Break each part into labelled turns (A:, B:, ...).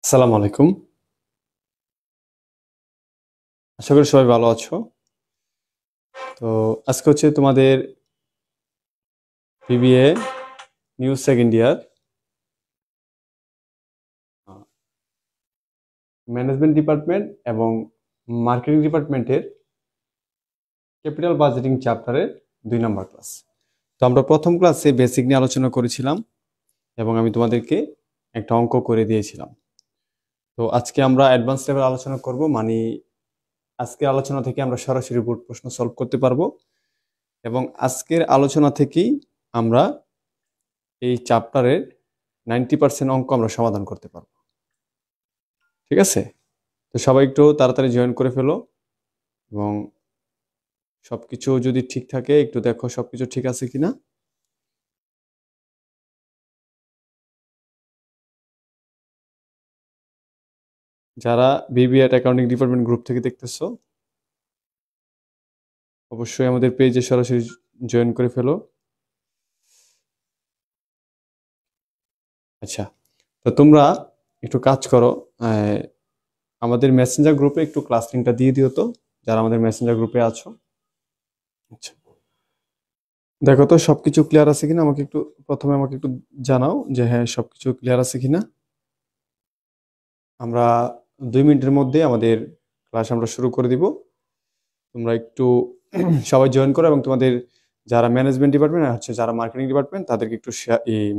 A: আসসালামু আলাইকুম। আশা করি সবাই ভালো আছো। তো আজকে হচ্ছে তোমাদের BBA new second year management department এবং মার্কেটিং ডিপার্টমেন্টের ক্যাপিটাল বাজেটিং চ্যাপ্টারের 2 নম্বর ক্লাস। তো আমরা প্রথম ক্লাসে বেসিক নিয়ে আলোচনা করেছিলাম এবং আমি তোমাদেরকে একটা অঙ্ক করে দিয়েছিলাম। তো আজকে আমরা অ্যাডভান্স লেভেল আলোচনা করব, মানে আজকের আলোচনা থেকে আমরা সরাসরি বোর্ড প্রশ্ন সলভ করতে পারবো এবং আজকের আলোচনা থেকেই আমরা এই চ্যাপ্টারের 90% অঙ্ক আমরা সমাধান করতে পারবো। ঠিক আছে? তো সবাই একটু তাড়াতাড়ি জয়েন করে ফেলো এবং সবকিছু যদি ঠিক থাকে একটু দেখো সবকিছু ঠিক আছে কিনা। যারা বিবিএ অ্যাকাউন্টিং ডিপার্টমেন্ট গ্রুপ থেকে দেখতেছো অবশ্যই আমাদের পেজে সরাসরি জয়েন করে ফেলো। আচ্ছা, তো তোমরা একটু কাজ করো, আমাদের মেসেঞ্জার গ্রুপে একটু ক্লাস লিঙ্কটা দিয়ে দিও তো, যারা আমাদের মেসেঞ্জার গ্রুপে আছো। আচ্ছা, দেখো তো সবকিছু ক্লিয়ার আছে কিনা, আমাকে একটু জানাও যে হ্যাঁ সবকিছু ক্লিয়ার আছে কিনা। আমরা 2 মিনিটের মধ্যে আমাদের ক্লাস আমরা শুরু করে দিব। তোমরা একটু সবাই জয়েন করো এবং তোমাদের যারা ম্যানেজমেন্ট ডিপার্টমেন্ট আর হচ্ছে যারা মার্কেটিং ডিপার্টমেন্ট তাদেরকে একটু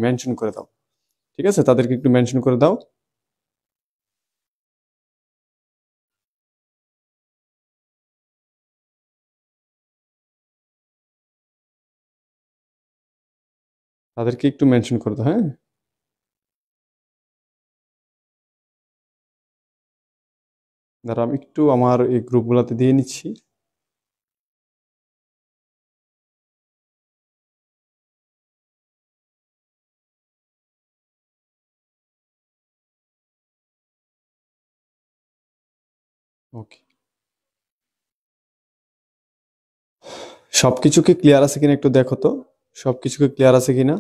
A: মেনশন করে দাও। ঠিক আছে, তাদেরকে একটু মেনশন করে দাও। তাদেরকে একটু মেনশন করে দাও, হ্যাঁ। দাঁড়া, আমি একটু আমার এই গ্রুপগুলোতে দিয়ে নিচ্ছি। ওকে, সবকিছু কি ক্লিয়ার আছে কিনা একটু দেখো তো, সবকিছু কি ক্লিয়ার আছে কিনা।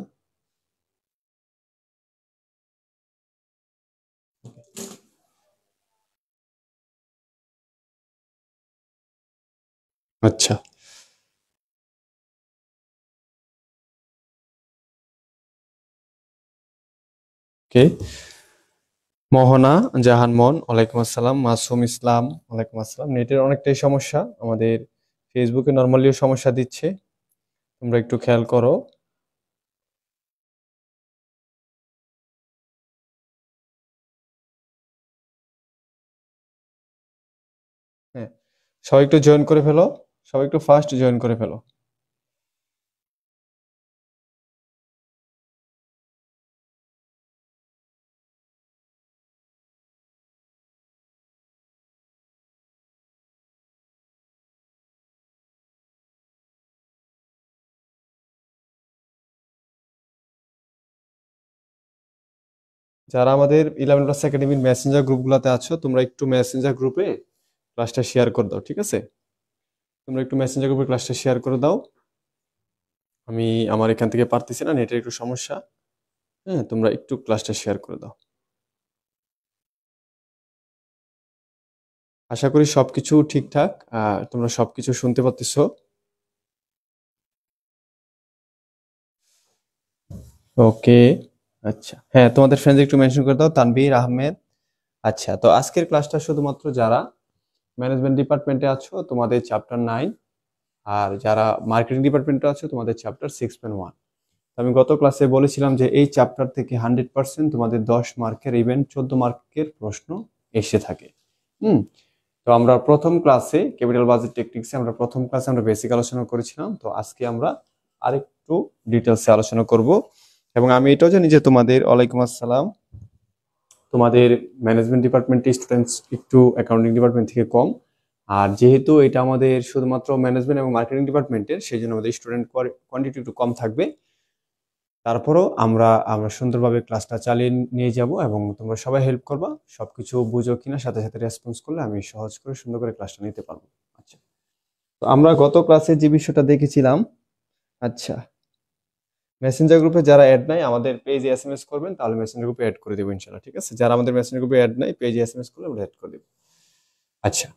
A: আচ্ছা, ওকে। মোহনা জাহান মন, ওয়ালাইকুম আসসালাম। মাসুম ইসলাম, ওয়ালাইকুম আসসালাম। নেটের অনেকটাই সমস্যা, আমাদের ফেসবুকে নর্মালিও সমস্যা দিচ্ছে, তোমরা একটু খেয়াল করো। হ্যাঁ, সবাই একটু জয়েন করে ফেলো, সবাই একটু ফার্স্ট জয়েন করে ফেলো। যারা আমাদের 11 প্লাস একাডেমির মেসেঞ্জার গ্রুপগুলোতে আছো তোমরা একটু মেসেঞ্জার গ্রুপে ক্লাসটা শেয়ার করে দাও। ঠিক আছে, তোমরা একটু মেসেঞ্জার গ্রুপে ক্লাসটা শেয়ার করে দাও। আমি আমার এখান থেকে পারতেছি না, নেটের একটু সমস্যা। হ্যাঁ, তোমরা একটু ক্লাসটা শেয়ার করে দাও। আশা করি সবকিছু ঠিকঠাক, তোমরা সবকিছু শুনতে পাচ্ছো। ওকে, আচ্ছা, হ্যাঁ তোমাদের ফ্রেন্ডস একটু মেনশন করে দাও, তানভীর আহমেদ। আচ্ছা, তো আজকের ক্লাসটা শুধুমাত্র যারা ম্যানেজমেন্ট ডিপার্টমেন্টে আছো তোমাদের চ্যাপ্টার 9, আর যারা মার্কেটিং ডিপার্টমেন্টে আছো তোমাদের চ্যাপ্টার 6.1। আমি গত ক্লাসে বলেছিলাম যে এই চ্যাপ্টার থেকে 100% তোমাদের 10 মার্কের ইভেন 14 মার্কের প্রশ্ন এসে থাকে। হুম, তো আমরা প্রথম ক্লাসে ক্যাপিটাল বাজেট টেকনিক্সে আমরা বেসিক আলোচনা করেছিলাম। তো আজকে আমরা আরেকটু ডিটেলসে আলোচনা করব এবং আমি এটাও জানি যে তোমাদের, ওয়ালাইকুম আসসালাম, তোমাদের ম্যানেজমেন্ট ডিপার্টমেন্টের স্টুডেন্টস একটু অ্যাকাউন্টিং ডিপার্টমেন্ট থেকে কম। আর যেহেতু এটা আমাদের শুধুমাত্র ম্যানেজমেন্ট এবং মার্কেটিং ডিপার্টমেন্টের, সেই জন্য আমাদের স্টুডেন্ট কোয়ান্টিটি একটু কম থাকবে। তারপরও আমরা আমরা সুন্দরভাবে ক্লাসটা চালিয়ে নিয়ে যাব এবং তোমরা সবাই হেল্প করবা। সবকিছু বুঝো কিনা সাথে সাথে রেসপন্স করলে আমি সহজ করে সুন্দর করে ক্লাসটা নিতে পারবো। আচ্ছা, তো আমরা গত ক্লাসে যে বিষয়টা দেখেছিলাম, আচ্ছা, মেসেঞ্জার গ্রুপে যারা অ্যাড নাই আমাদের পেজে এসএমএস করবেন, তাহলে মেসেঞ্জার গ্রুপে অ্যাড করে দেবো ইনশাআল্লাহ। ঠিক আছে, যারা আমাদের মেসেঞ্জার গ্রুপে অ্যাড নাই পেজে এসএমএস করলে আমরা অ্যাড করে দেবো। আচ্ছা,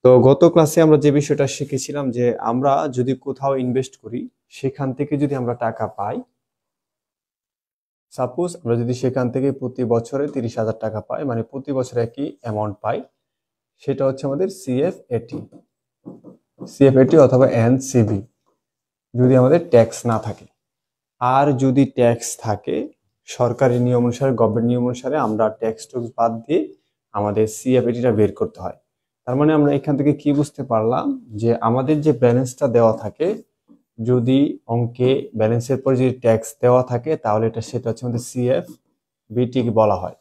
A: তো গত ক্লাসে আমরা যে বিষয়টা শিখেছিলাম যে আমরা যদি কোথাও ইনভেস্ট করি, সেখান থেকে যদি আমরা টাকা পাই, সাপোজ আমরা যদি সেখান থেকে প্রতি বছরে 30,000 টাকা পাই, মানে প্রতি বছরে একই অ্যামাউন্ট পাই, সেটা হচ্ছে আমাদের সিএফএটি অথবা এনসিবি, যদি আমাদের ট্যাক্স না থাকে। আর যদি ট্যাক্স থাকে, সরকারি নিয়ম অনুসারে, গভর্নমেন্ট নিয়ম অনুসারে আমরা ট্যাক্স টুক্স বাদ দিয়ে আমাদের সিএফএটিটা বের করতে হয়। তার মানে আমরা এখান থেকে কি বুঝতে পারলাম যে আমাদের যে ব্যালেন্সটা দেওয়া থাকে, যদি অঙ্কে ব্যালেন্সের পর যদি ট্যাক্স দেওয়া থাকে তাহলে সেটা হচ্ছে আমাদের সিএফবিটি বলা হয়।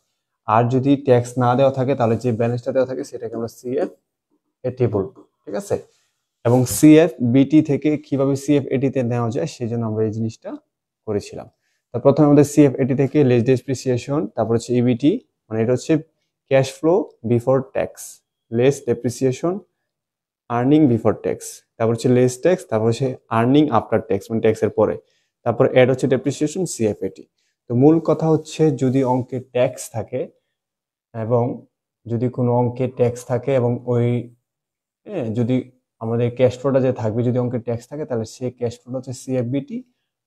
A: আর যদি ট্যাক্স না দেওয়া থাকে তাহলে যে ব্যালেন্সটা দেওয়া থাকে সেটাকে আমরা সিএফএটি বলবো। ঠিক আছে, এবং সিএফবিটি থেকে কিভাবে সিএফএটি তে নেওয়া যায় সেই জন্য আমরা এই জিনিসটা করেছিলাম। তো প্রথমে আমাদের সিএফএটি থেকে লেস ডেপ্রিসিয়েশন, তারপর হচ্ছে ইবিটি, মানে এটা হচ্ছে cash flow before tax, less depreciation, earning before tax, তারপর হচ্ছে লেস ট্যাক্স, তারপর হচ্ছে আর্নিং আফটার ট্যাক্স, মানে ট্যাক্সের পরে, তারপর অ্যাড হচ্ছে ডেপ্রিসিয়েশন, সিএফএটি। তো মূল কথা হচ্ছে যদি অঙ্কে ট্যাক্স থাকে, এবং যদি কোনো অঙ্কে ট্যাক্স থাকে এবং ওই যদি আমাদের ক্যাশ ফ্লোটা যে থাকবে, যদি অঙ্কের ট্যাক্স থাকে তাহলে সেই ক্যাশ ফ্লোটা হচ্ছে সিএফবিটি,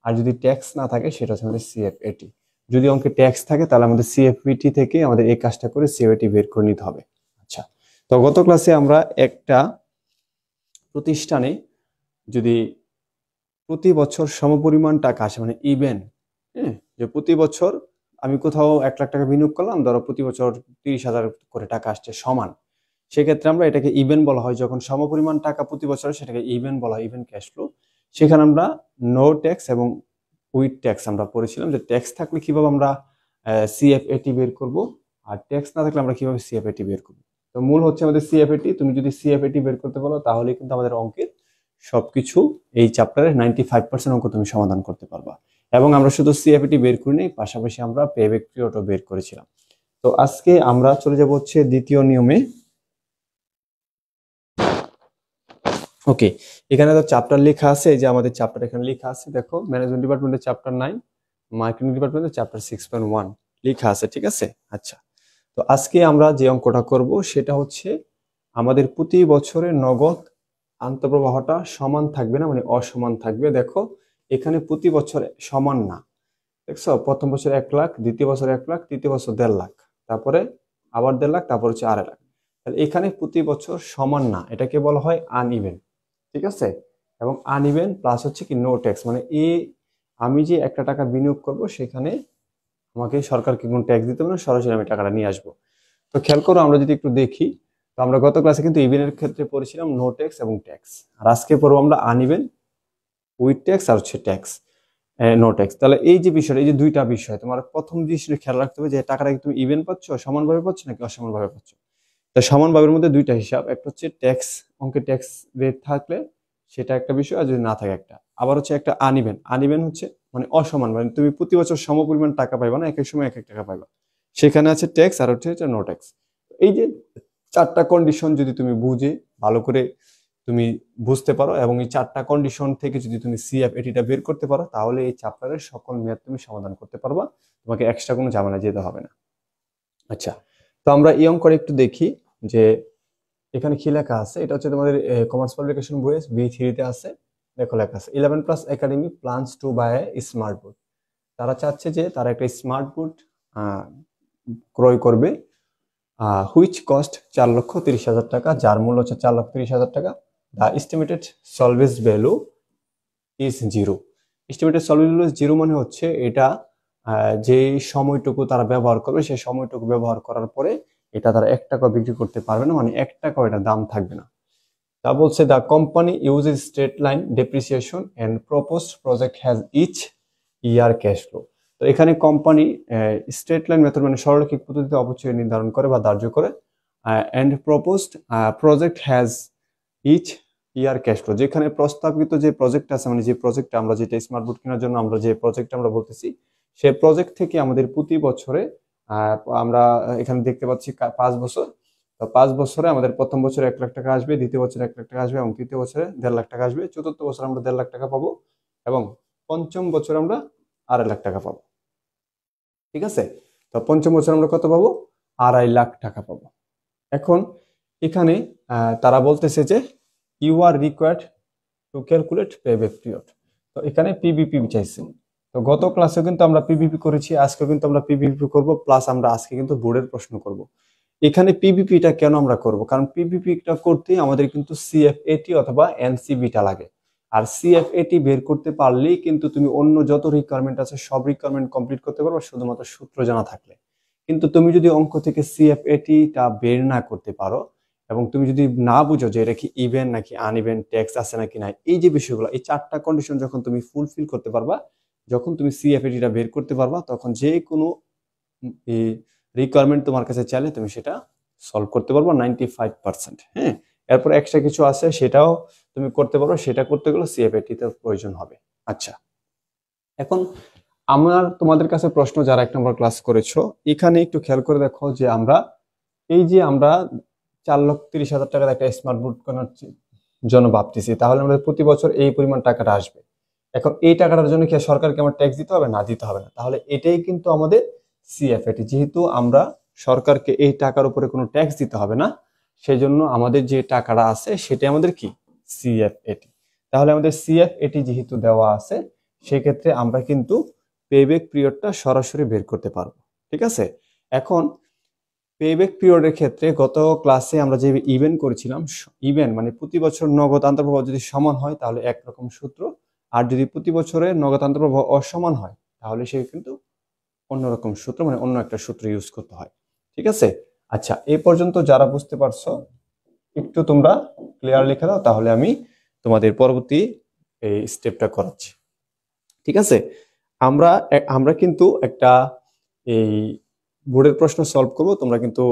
A: আর যদি ট্যাক্স না থাকে সেটা হচ্ছে আমাদের সিএফএটি। যদি অঙ্কে ট্যাক্স থাকে তাহলে আমাদের সিএফবিটি থেকে আমাদের এই কাজটা করে সিএফএটি বের করে নিতে হবে। আচ্ছা, তো গত ক্লাসে আমরা একটা প্রতিষ্ঠানে যদি প্রতি বছর সমপরিমাণ টাকা আসে, মানে ইভেন, যে প্রতি বছর আমি কোথাও 1 লাখ টাকা বিনিয়োগ করলাম, ধরো প্রতি বছর 30,000 করে টাকা আসছে সমান, সেক্ষেত্রে আমরা এটাকে ইভেন বলা হয়। যখন সমপরিমাণ টাকা প্রতি বছর সেটাকে ইভেন বলা হয়, ইভেন ক্যাশ ফ্লো। সেখানে আমরা নো ট্যাক্স এবং উইথ ট্যাক্স আমরা পড়েছিলাম, যে ট্যাক্স থাকলে কিভাবে আমরা সিএফএটি বের করব, আর ট্যাক্স না থাকলে আমরা কিভাবে সিএফএটি বের করব। তো মূল হচ্ছে আমাদের সিএফএটি। তুমি যদি সিএফএটি বের করতে পারো তাহলে কিন্তু আমাদের অঙ্কের সবকিছু, এই চ্যাপ্টারের 95% অঙ্ক তুমি সমাধান করতে পারবা। এবং আমরা শুধু সিএফএটি বের করি নাই, পাশাপাশি আমরা পেব্যাক পিরিয়ডও বের করেছিলাম। তো আজকে আমরা চলে যাব হচ্ছে দ্বিতীয় নিয়মে। ওকে, এখানে তো চ্যাপ্টার লেখা আছে, এই যে আমাদের চ্যাপ্টার এখানে লেখা আছে, দেখো ম্যানেজমেন্ট ডিপার্টমেন্টের চ্যাপ্টার 9, মার্কেটিং ডিপার্টমেন্টের চ্যাপ্টার 6.1 লেখা আছে। ঠিক আছে, আচ্ছা, তো আজকে আমরা যে অঙ্কটা করব সেটা হচ্ছে আমাদের প্রতি বছরের নগদ আন্তঃপ্রবাহটা সমান থাকবে না, মানে অসমান থাকবে। দেখো এখানে প্রতি বছর সমান না, দেখছো প্রথম বছর 1 লাখ, দ্বিতীয় বছর 1 লাখ, তৃতীয় বছর 1.5 লাখ, তারপরে আবার 1.5 লাখ, তারপর হচ্ছে 2.5 লাখ। তাহলে এখানে প্রতি বছর সমান না, এটাকে বলা হয় আনইভেন। ঠিক আছে, এবং আনইভেন প্লাস হচ্ছে কি নো ট্যাক্স, মানে আমি যে একটা টাকা বিনিয়োগ করব সেখানে আমাকে সরকারকে কোনো ট্যাক্স দিতে হবে না, সরাসরি আমি টাকাটা নিয়ে আসবো। তো খেয়াল করো, আমরা যদি একটু দেখি, তো আমরা গত ক্লাসে কিন্তু ইভেনের ক্ষেত্রে পড়েছিলাম নো ট্যাক্স এবং ট্যাক্স, আর আজকে পড়বো আমরা আনইভেন উইথ ট্যাক্স আর হচ্ছে ট্যাক্স, নো ট্যাক্স। তাহলে এই যে বিষয়টা, এই যে দুইটা বিষয় তোমার প্রথম জিনিসটা খেয়াল রাখতে হবে, যে টাকাটা কি তুমি ইভেন পাচ্ছ, সমানভাবে পাচ্ছ নাকি অসমানভাবে পাচ্ছ। তো সমানভাবের মধ্যে দুইটা হিসাব, একটা হচ্ছে ট্যাক্স, অঙ্কে ট্যাক্স রেট থাকলে সেটা একটা বিষয়, আর যদি না থাকে একটা। আবার হচ্ছে একটা আনইভেন, আনইভেন হচ্ছে মানে অসমান, মানে তুমি প্রতি বছর সমপরিমাণ টাকা পাইবা না, এক এক সময় এক এক টাকা পাইবা, সেখানে আছে ট্যাক্স আর হচ্ছে নো ট্যাক্স। এই যে 4টা কন্ডিশন যদি তুমি বুঝে ভালো করে তুমি বুঝতে পারো, এবং এই 4টা কন্ডিশন থেকে যদি তুমি সিএফএটিটা বের করতে পারো, তাহলে এই চ্যাপ্টারের সকল ম্যাথ তুমি সমাধান করতে পারবা, তোমাকে এক্সট্রা কোনো ঝামেলা যেতে হবে না। আচ্ছা, তো আমরা এই অঙ্কটা একটু দেখি, যে এখানে কি লেখা আছে। এটা হচ্ছে তোমাদের কমার্স পাবলিকেশন বইয়ে B3 তে আছে। দেখো লেখা আছে 11+ academy plans to buy a smart board. তারা চাচ্ছে যে তারা একটা স্মার্ট বোর্ড ক্রয় করবে, হুইচ কস্ট 4,30,000 টাকা, যার মূল্য হচ্ছে 4,30,000 টাকা। The estimated solvency value is 0। Estimated solvency value 0 মানে হচ্ছে এটা যে সময়টুকু তারা ব্যবহার করবে, সেই সময়টুকু ব্যবহার করার পরে এটা তারা 1 টাকা বিক্রি করতে পারবে না, মানে 1 টাকাও এটা দাম থাকবে না। তা বলছে the company uses straight line depreciation and proposed project has each year cash flow. তো এখানে কোম্পানি স্ট্রেট লাইন মেথড মানে সরলরৈখিক পদ্ধতিতে অপচয় নির্ধারণ করে বা ধার্য করে, and proposed project has each year cash flow. যেখানে প্রস্তাবিত যে প্রজেক্ট আছে, মানে যে প্রজেক্ট আমরা যেটা স্মার্ট বোর্ড কেনার জন্য আমরা যে প্রজেক্ট আমরা বলতেছি, সেই প্রজেক্ট থেকে আমাদের প্রতি বছরে আমরা এখানে দেখতে পাচ্ছি 5 বছর। তো 5 বছরে আমাদের প্রথম বছরে 1 লাখ টাকা আসবে, দ্বিতীয় বছরে 1 লাখ টাকা আসবে, এবং তৃতীয় বছরে 1.5 লাখ টাকা আসবে, চতুর্থ বছরে আমরা 1.5 লাখ টাকা পাবো, এবং পঞ্চম বছরে আমরা 2.5 লাখ টাকা পাবো। ঠিক আছে, তো পঞ্চম বছর আমরা কত পাবো? 2.5 লাখ টাকা পাবো। এখন এখানে তারা বলতেছে যে you are required to calculate payback period. তো এখানে পিবিপি চাইছে। তো গত ক্লাসে কিন্তু আমরা পিবিপি করেছি, আজকে কিন্তু আমরা পিবিপি করব, প্লাস আমরা আজকে কিন্তু বোর্ডের প্রশ্ন করব। এখানে পিবিপিটা কেন আমরা করব? কারণ পিবিপিটা করতে আমাদের কিন্তু সিএফএটি অথবা এনসিবিটা লাগে। আর সিএফএটি বের করতে পারলেই কিন্তু তুমি অন্য যত রিকোয়ারমেন্ট আছে সব রিকোয়ারমেন্ট কমপ্লিট করতে পারবে, শুধুমাত্র সূত্র জানা থাকলে। কিন্তু তুমি যদি অঙ্ক থেকে সিএফএটিটা বের না করতে পারো এবং তুমি যদি না বুঝো যে এটা কি ইভেন নাকি আনইভেন, ট্যাক্স আছে নাকি নাই, এই যে বিষয়গুলো, এই 4টা কন্ডিশন যখন তুমি ফুলফিল করতে পারবা, যখন তুমি সিএফএটিটা বের করতে পারবা, তখন যে কোনো রিকোয়ারমেন্ট তোমার কাছে চাইলে তুমি সেটা সলভ করতে পারবো 95%। হ্যাঁ, এরপর এক্সট্রা কিছু আছে সেটাও তুমি করতে পারো, সেটা করতে গেলে সিএফএটি তে প্রয়োজন হবে। আচ্ছা, এখন আমার তোমাদের কাছে প্রশ্ন, যারা 1 নম্বর ক্লাস করেছো, এখানে একটু খেয়াল করে দেখো যে আমরা 4,30,000 টাকার একটা স্মার্ট বোর্ড কেনার জন্য ভাবতেছি, তাহলে আমাদের প্রতি বছর এই পরিমাণ টাকাটা আসবে। এখন এই টাকাটার জন্য কি সরকারকে আমার ট্যাক্স দিতে হবে? না, দিতে হবে না। তাহলে এটাই কিন্তু আমাদের সিএফএটি। যেহেতু আমরা সরকারকে এই টাকার উপরে কোনো ট্যাক্স দিতে হবে না, সেজন্য আমাদের যে টাকাটা আছে সেটা আমাদের কি? সিএফএটি। তাহলে আমাদের সিএফএটি যেহেতু দেওয়া আছে, সেক্ষেত্রে আমরা কিন্তু পেব্যাক পিরিয়ডটা সরাসরি বের করতে পারবো। ঠিক আছে, এখন পেব্যাক পিরিয়ডের ক্ষেত্রে গত ক্লাসে আমরা যে ইভেন করেছিলাম, ইভেন মানে প্রতি বছর নগদ আন্তঃপ্রবাহ যদি সমান হয় তাহলে একরকম সূত্র, আর যদি প্রতি বছরে নগদ আন্তঃপ্রবাহ অসমান হয় তাহলে সে কিন্তু অন্যরকম সূত্র, মানে অন্য একটা সূত্র ইউজ করতে হয়। ঠিক আছে, আচ্ছা, এই পর্যন্ত যারা বুঝতে পারছো একটু তোমরা ক্লিয়ার লিখে দাও, তাহলে আমি তোমাদের পরবর্তী এই স্টেপটা করাচ্ছি। ঠিক আছে, আমরা কিন্তু একটা এই বোর্ডের প্রশ্ন সলভ করবো। তোমরা কিন্তু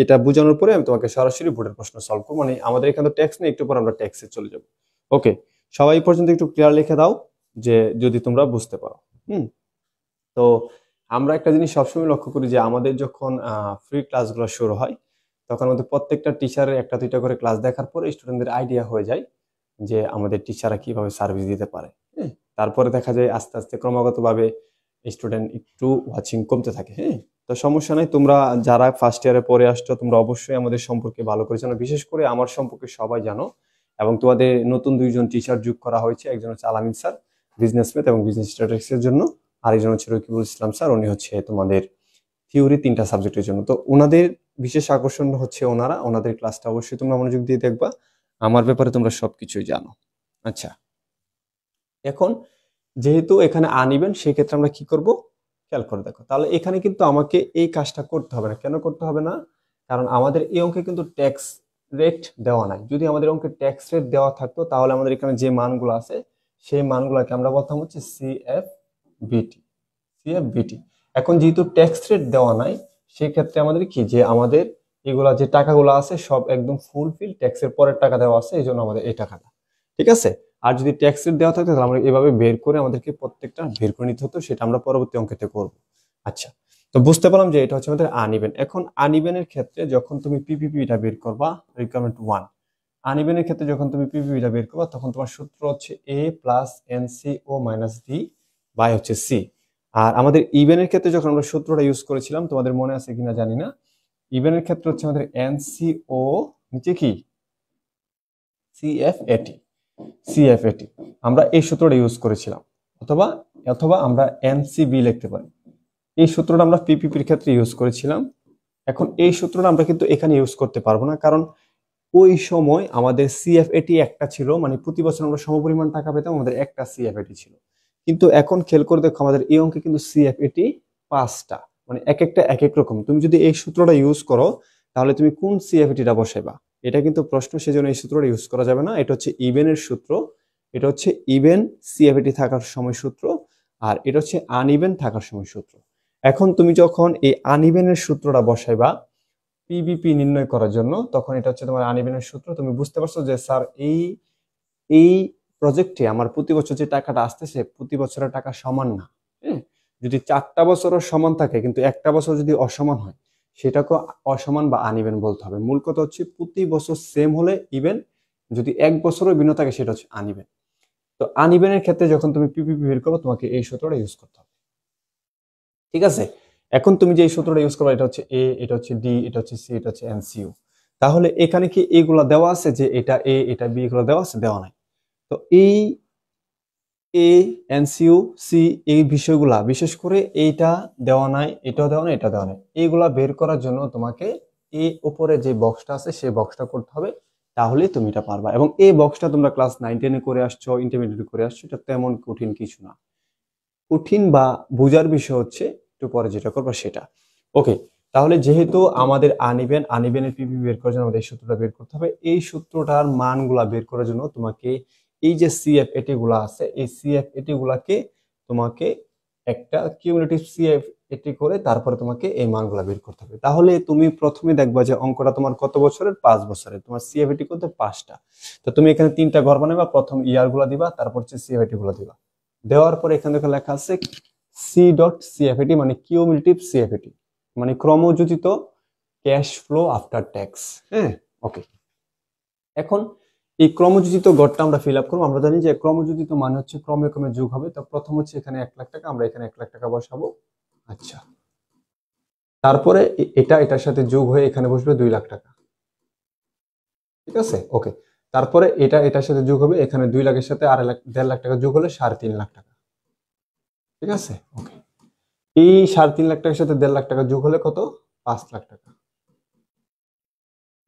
A: এটা বোঝানোর পরে আমি তোমাকে সরাসরি বোর্ডের প্রশ্ন সলভ করবো, মানে আমাদের এখানে ট্যাক্স নেই, একটু পর আমরা ট্যাক্সে চলে যাব। ওকে, সবাই পর্যন্ত একটু ক্লিয়ার লিখে দাও যে যদি তোমরা বুঝতে পারো। তো আমরা একটা জিনিস সবসময় লক্ষ্য করি যে আমাদের যখন ফ্রি ক্লাসগুলো শুরু হয়, তখন আমাদের প্রত্যেকটা টিচারের 1-2টা করে ক্লাস দেখার পরে স্টুডেন্টদের আইডিয়া হয়ে যায় যে আমাদের টিচাররা কিভাবে সার্ভিস দিতে পারে। হ্যাঁ, তারপরে দেখা যায় আস্তে আস্তে ক্রমাগতভাবে স্টুডেন্ট একটু ওয়াচিং কমতে থাকে। হ্যাঁ, তো সমস্যা নাই, তোমরা যারা ফার্স্ট ইয়ারে পড়ে আসছো তোমরা অবশ্যই আমাদের সম্পর্কে ভালো করে জানো, বিশেষ করে আমার সম্পর্কে সবাই জানো। এবং তোমাদের নতুন 2জন টিচার যোগ করা হয়েছে, একজন হচ্ছে আলামিন স্যার বিজনেস ম্যাথ এবং বিজনেস স্ট্যাটিস্টিক্সের জন্য, আরেকজন হচ্ছে রকিবুল ইসলাম স্যার, উনি হচ্ছে তোমাদের থিওরি 3টা সাবজেক্টের জন্য। তো ওনাদের বিশেষ আকর্ষণ হচ্ছে ওনাদের ক্লাসটা অবশ্যই তোমরা মনোযোগ দিয়ে দেখবা, আমার ব্যাপারে তোমরা সবকিছুই জানো। আচ্ছা, এখন যেহেতু এখানে আনইভেন, সেক্ষেত্রে আমরা কি করব খেয়াল করে দেখো। তাহলে এখানে কিন্তু আমাকে এই কাজটা করতে হবে না। কেন করতে হবে না? কারণ আমাদের এই অঙ্কে কিন্তু ট্যাক্স রেট দেওয়া নাই। যদি আমাদের অঙ্কে ট্যাক্স রেট দেওয়া থাকতো তাহলে আমাদের এখানে যে মানগুলো আছে সেই মানগুলোকে আমরা বলতাম হচ্ছে সিএফবিটি। এখন যেহেতু ট্যাক্স রেট দেওয়া নাই, সেক্ষেত্রে আমাদের কি, যে আমাদের এগুলা যে টাকাগুলো আছে সব একদম ফুলফিল ট্যাক্সের পরের টাকা দেওয়া আছে, এই জন্য আমাদের এই টাকাটা। ঠিক আছে, আর যদি ট্যাক্স রেট দেওয়া থাকতো তাহলে আমরা এভাবে বের করে আমাদেরকে প্রত্যেকটা বের করে নিতে হতো, সেটা আমরা পরবর্তী অঙ্কেতে করব। আচ্ছা, তো বুঝতে পারলাম যে এটা হচ্ছে আমাদের আনইভেন। এখন আনইভেনের ক্ষেত্রে যখন তুমি পিপিপিটা বের করবা, রিকোয়ারমেন্ট 1, আনইভেনের ক্ষেত্রে যখন তুমি পিপিপিটা বের করবা, তখন তোমার সূত্র হচ্ছে A plus NCO minus D by হচ্ছে সি। আর আমাদের ইভেনের ক্ষেত্রে যখন আমরা সূত্রটা ইউজ করেছিলাম, তোমাদের মনে আছে কিনা জানি না, ইভেনের ক্ষেত্রে হচ্ছে আমাদের এনসিও নিচে কি সিএফএটি, আমরা এই সূত্রটা ইউজ করেছিলাম, অথবা অথবা আমরা এনসিবি লিখতে পারি। এই সূত্রটা আমরা পিপিপির ক্ষেত্রে ইউজ করেছিলাম। এখন এই সূত্রটা আমরা কিন্তু এখানে ইউজ করতে পারবো না, কারণ ওই সময় আমাদের সিএফএটি একটা ছিল, মানে প্রতি বছর আমরা সমপরিমাণ টাকা পেতাম, আমাদের একটা সিএফএটি ছিল। কিন্তু এখন খেয়াল করে দেখো আমাদের এই অঙ্কে কিন্তু সিএফএটি 5টা, মানে এক একটা এক এক রকম। তুমি যদি এই সূত্রটা ইউজ করো তাহলে তুমি কোন সিএফএটিটা বসাইবা, এটা কিন্তু প্রশ্ন, সেজন্য এই সূত্রটা ইউজ করা যাবে না। এটা হচ্ছে ইভেনের সূত্র, এটা হচ্ছে ইভেন সিএফএটি থাকার সময় সূত্র, আর এটা হচ্ছে আনইভেন থাকার সময় সূত্র। এখন তুমি যখন এই আনইভেনের সূত্রটা বসাইবা পিবিপি নির্ণয় করার জন্য, তখন এটা হচ্ছে তোমার আনইভেনের সূত্র। তুমি বুঝতে পারছো যে স্যার এই এই প্রজেক্টে আমার প্রতি বছর যে টাকাটা আসতেছে প্রতি বছরের টাকা সমান না। হ্যাঁ, যদি 4টা বছরও সমান থাকে কিন্তু একটা বছর যদি অসমান হয়, সেটাকে অসমান বা আনইভেন বলতে হবে। মূল কথা হচ্ছে প্রতি বছর সেম হলে ইভেন, যদি এক বছরও ভিন্ন থাকে সেটা হচ্ছে আনইভেন। তো আনইভেনের ক্ষেত্রে যখন তুমি পিপিপি বের করবে তোমাকে এই সূত্রটা ইউজ করতে হবে, ঠিক আছে। এখন তুমি যে এই সূত্রটা ইউজ করবে, এটা হচ্ছে এ, এটা হচ্ছে ডি, এটা হচ্ছে সি, এটা হচ্ছে এনসিইউ। তাহলে এখানে কি এগুলা দেওয়া আছে যে এটা এ এটা বি, এগুলো দেওয়া আছে? দেওয়া নাই। তো এই এ, এনসিইউ, সি, এই বিষয়গুলা বিশেষ করে এইটা দেওয়া নাই, এটাও দেওয়া নাই, এটা দেওয়া নাই, এইগুলা বের করার জন্য তোমাকে এই উপরে যে বক্সটা আছে সেই বক্সটা করতে হবে, তাহলে তুমি এটা পারবা। এবং এই বক্সটা তোমরা ক্লাস 9-10 করে আসছো, ইন্টারমিডিয়েট করে আসছো, এটা তেমন কঠিন কিছু না। কঠিন বা বোঝার বিষয় হচ্ছে একটু পরে যেটা করবো সেটা। ওকে, তাহলে যেহেতু আমাদের আনইভেনের পিপি বের করার জন্য আমাদের এই সূত্রটা বের করতে হবে। এই সূত্রটার মানগুলা বের করার জন্য তোমাকে এই যে সিএফ এটি গুলা আছে, এই সিএফ এটি গুলাকে তোমাকে একটা কিউমুলেটিভ সিএফ এটি করে তারপরে তোমাকে এই মানগুলা বের করতে হবে। তাহলে তুমি প্রথমে দেখবা যে অঙ্কটা তোমার কত বছরের? 5 বছরের। তোমার সিএফ এটি করতে 5টা। তো তুমি এখানে 3টা ঘর বানাবা, প্রথম ইয়ার গুলা দিবা, তারপর হচ্ছে সিএফ এটি গুলা দিবা। দেওয়ার পরে এখানে দেখো লেখা আছে সি ডট সিএফএটি, মানে কিউমুলেটিভ সিএফএটি, মানে ক্রমযোজিত ক্যাশ ফ্লো আফটার ট্যাক্স। হ্যাঁ, ওকে। এখন এই ক্রমযোজিত গড়টা আমরা ফিল আপ করবো। আমরা জানি যে ক্রমযোজিত মানে হচ্ছে ক্রমে ক্রমে যোগ হবে। তো প্রথম হচ্ছে এখানে 1 লাখ টাকা, আমরা এখানে 1 লাখ টাকা বসাবো। আচ্ছা, তারপরে এটা এটার সাথে যোগ হয়ে এখানে বসবে 2 লাখ টাকা, ঠিক আছে, ওকে। তারপরে এটা এটার সাথে যোগ হবে, এখানে 2 লাখের সাথে আর 1.5 লাখ টাকা যোগ হলে 3.5 লাখ টাকা, ঠিক আছে, ওকে। এই 3.5 লাখ টাকার সাথে 1.5 লাখ টাকা যোগ হলে কত? 5 লাখ টাকা,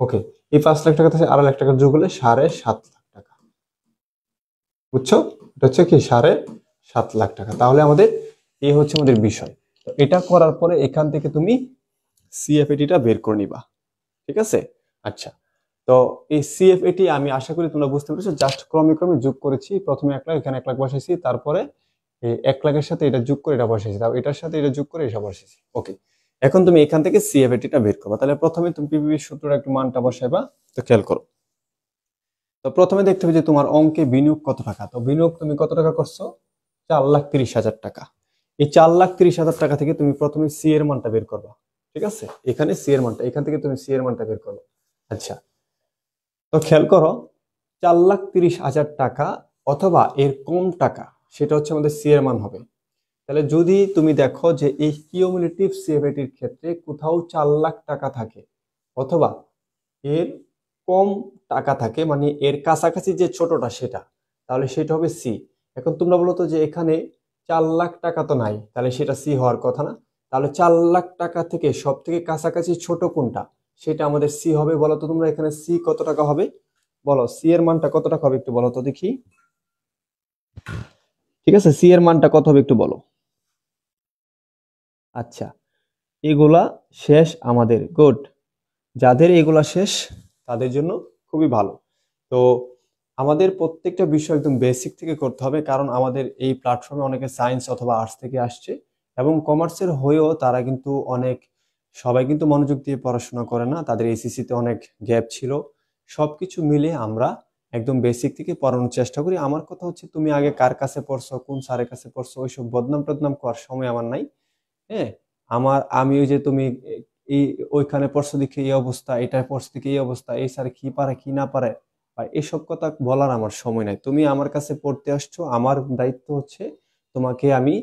A: ওকে। এই 5 লাখ টাকা থেকে 2.5 লাখ টাকা যোগ হলে 7.5 লাখ টাকা, বুঝছো? এটা হচ্ছে কি 7.5 লাখ টাকা। তাহলে আমাদের এই হচ্ছে আমাদের বিষয়। তো এটা করার পরে এখান থেকে তুমি সিএফএটিটা বের করে নিবা, ঠিক আছে। আচ্ছা, তো এই সিএফএটি আমি আশা করি তোমরা বুঝতে পেরেছো। জাস্ট ক্রমে ক্রমে যোগ করেছি। প্রথমে 1 লাখ, এখানে 1 লাখ বসাইছি, তারপরে এই 1 লাখের সাথে এটা যোগ করে এটা বসাইছি, তারপর এটার সাথে এটা যোগ করে এটা বসাইছি, ওকে। এখন তুমি এখান থেকে সিএফএটিটা বের করবা। তাহলে প্রথমে তুমি পিপিপি সূত্রের একটু মানটা বসাইবা। তো খেয়াল করো, তো প্রথমে দেখতে হবে যে তোমার অঙ্কে বিনিয়োগ কত টাকা। তো বিনিয়োগ তুমি কত টাকা করছো? 4,30,000 টাকা। এই 4,30,000 টাকা থেকে তুমি প্রথমে সি এর মানটা বের করবা, ঠিক আছে। এখানে সি এর মানটা, এখান থেকে তুমি সি এর মানটা বের করো। আচ্ছা, তো খেয়াল করো, 4,30,000 টাকা অথবা এর কম টাকা, সেটা হচ্ছে আমাদের সি এর মান হবে। তাহলে যদি তুমি দেখো যে এই কিউমুলেটিভ সিএফএটির ক্ষেত্রে কোথাও 4 লাখ টাকা থাকে অথবা এর কম টাকা থাকে, মানে এর কাছাকাছি যে ছোটটা সেটা, তাহলে সেটা হবে সি। এখন তোমরা বলো তো যে এখানে 4 লাখ টাকা তো নাই, তাহলে সেটা সি হওয়ার কথা না। তাহলে 4 লাখ টাকা থেকে সব থেকে কাছাকাছি ছোট কোনটা, সেটা আমাদের সি হবে। বলো তো তোমরা এখানে সি কত টাকা হবে? বলো, সি এর মানটা কত টাকা হবে একটু বলো তো দেখি। ঠিক আছে, সি এর মানটা কত হবে একটু বলো। আচ্ছা, এগুলা শেষ আমাদের, গুড। যাদের এগুলা শেষ তাদের জন্য খুবই ভালো। তো আমাদের প্রত্যেকটা বিষয় একদম বেসিক থেকে করতে হবে, কারণ আমাদের এই প্ল্যাটফর্মে অনেকে সায়েন্স অথবা আর্টস থেকে আসছে এবং কমার্সের হয়েও তারা কিন্তু অনেক, সবাই কিন্তু মনোযোগ দিয়ে পড়াশোনা করে না, তাদের এসএসসি তে অনেক গ্যাপ ছিল। সবকিছু মিলে আমরা একদম বেসিক থেকে পড়ানোর চেষ্টা করি। আমার কথা হচ্ছে তুমি আগে কার কাছে পড়ছো, কোন স্যারের কাছে পড়ছো, ওইসব বদনাম টদনাম করার সময় আমার নাই। হ্যাঁ, আমি ওই যে তুমি এই ওইখানে পড়ছো দেখে এই অবস্থা, এটা পড়ছো দেখে এই অবস্থা, এই স্যার কি পারে কি না পারে, আর এসব কথা বলার আমার সময় নাই। তুমি আমার কাছে পড়তে আসছো, আমার দায়িত্ব হচ্ছে তোমাকে আমি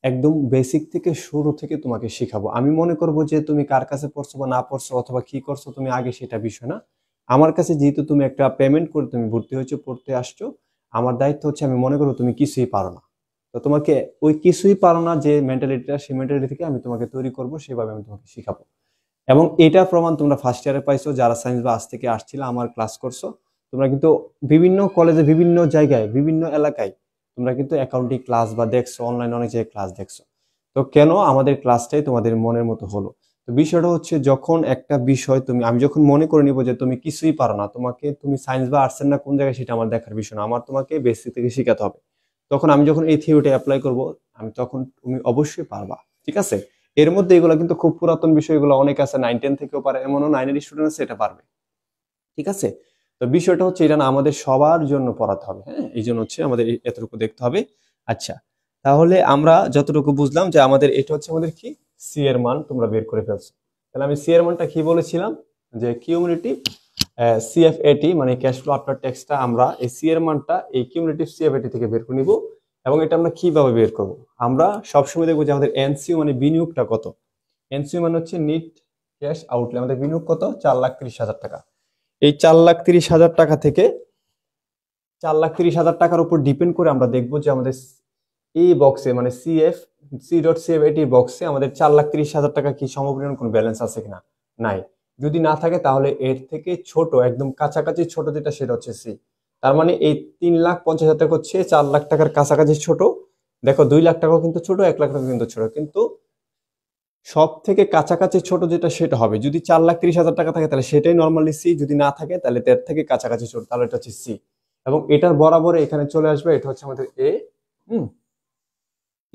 A: একদম বেসিক থেকে শুরু থেকে তোমাকে শিখাবো। আমি মনে করব যে তুমি কার কাছে পড়ছো বা না পড়ছো অথবা কি করছো তুমি আগে, সেটা বিষয় না। আমার কাছে যেহেতু তুমি একটা পেমেন্ট করে তুমি ভর্তি হয়েছো, পড়তে আসছো, আমার দায়িত্ব হচ্ছে আমি মনে করবো তুমি কিছুই পারো না। তো তোমাকে ওই কিছুই পারো না যে মেন্টালিটিটা, সেই মেন্টালিটি থেকে আমি তোমাকে তৈরি করব, সেভাবে আমি তোমাকে শিখাবো। এবং এটা প্রমাণ তোমরা ফার্স্ট ইয়ারে পাইছো, যারা সায়েন্স বা আজ থেকে আসছিল আমার ক্লাস করছো। তোমরা কিন্তু বিভিন্ন কলেজে, বিভিন্ন জায়গায়, বিভিন্ন এলাকায় তোমরা কিন্তু অ্যাকাউন্টিং ক্লাস বা দেখছো, অনলাইন অনেক জায়গায় ক্লাস দেখছো। তো কেন আমাদের ক্লাসটাই তোমাদের মনের মতো হলো? তো বিষয়টা হচ্ছে যখন একটা বিষয় আমি যখন মনে করে নিব যে তুমি কিছুই পারো না, তুমি সায়েন্স বা আর্টসের না কোন জায়গায়, সেটা আমার দেখার বিষয় না, আমার তোমাকে বেসিক থেকে শিখাতে হবে। তখন আমি যখন এই থিওরিটা অ্যাপ্লাই করব, তখন তুমি অবশ্যই পারবা, ঠিক আছে। এর মধ্যে এগুলো কিন্তু খুব পুরাতন বিষয়, এগুলো অনেক আছে, 9-10 থেকেও পারে, এমনও 9-এর স্টুডেন্ট আছে এটা পারবে, ঠিক আছে। তো বিষয়টা হচ্ছে এটা না আমাদের সবার জন্য পড়াতে হবে, হ্যাঁ, এই জন্য হচ্ছে আমাদের এতটুকু দেখতে হবে। আচ্ছা, তাহলে আমরা যতটুকু বুঝলাম যে আমাদের এটা হচ্ছে আমাদের কি, সি এর মান তোমরা বের করে ফেলছো। তাহলে আমি সি এর মানটা কি বলেছিলাম, যে কিউমুলেটিভ সিএফএটি মানে ক্যাশ ফ্লো আফটার ট্যাক্সটা আমরা এই সি এর মানটা এই কিউমুলেটিভ সিএফএটি থেকে বের করে নিব। এবং এটা আমরা কিভাবে বের করব, আমরা সবসময় দেখবো যে আমাদের এনসিও মানে বিনিয়োগটা কত। এনসিও মানে হচ্ছে নিট ক্যাশ আউটলে, আমাদের বিনিয়োগ কত, 4,30,000 টাকা। এই 4,30,000 টাকা থেকে 4,30,000 টাকার উপর ডিপেন্ড করে আমরা দেখবো যে আমাদের এই বক্সে মানে সি.সিএফএটি বক্সে আমাদের 4,30,000 টাকা কি সমপরিমাণ কোনো ব্যালেন্স আছে কিনা, নাই। যদি না থাকে তাহলে এর থেকে ছোট একদম কাছাকাছি ছোট যেটা সেটা হচ্ছে সি। তার মানে এই 3,50,000 টাকা হচ্ছে 4 লাখ টাকার কাছাকাছি ছোট। দেখো 2 লাখ টাকাও কিন্তু ছোট, 1 লাখ টাকা কিন্তু ছোট, কিন্তু সব থেকে কাছাকাছি ছোট যেটা সেটা হবে। যদি 4,30,000 টাকা থাকে তাহলে সেটাই নর্মালি সি, যদি না থাকে তাহলে তার থেকে কাছাকাছি ছোট, তাহলে এটা হচ্ছে সি। এবং এটার বরাবর এখানে চলে আসবে, এটা হচ্ছে আমাদের এ।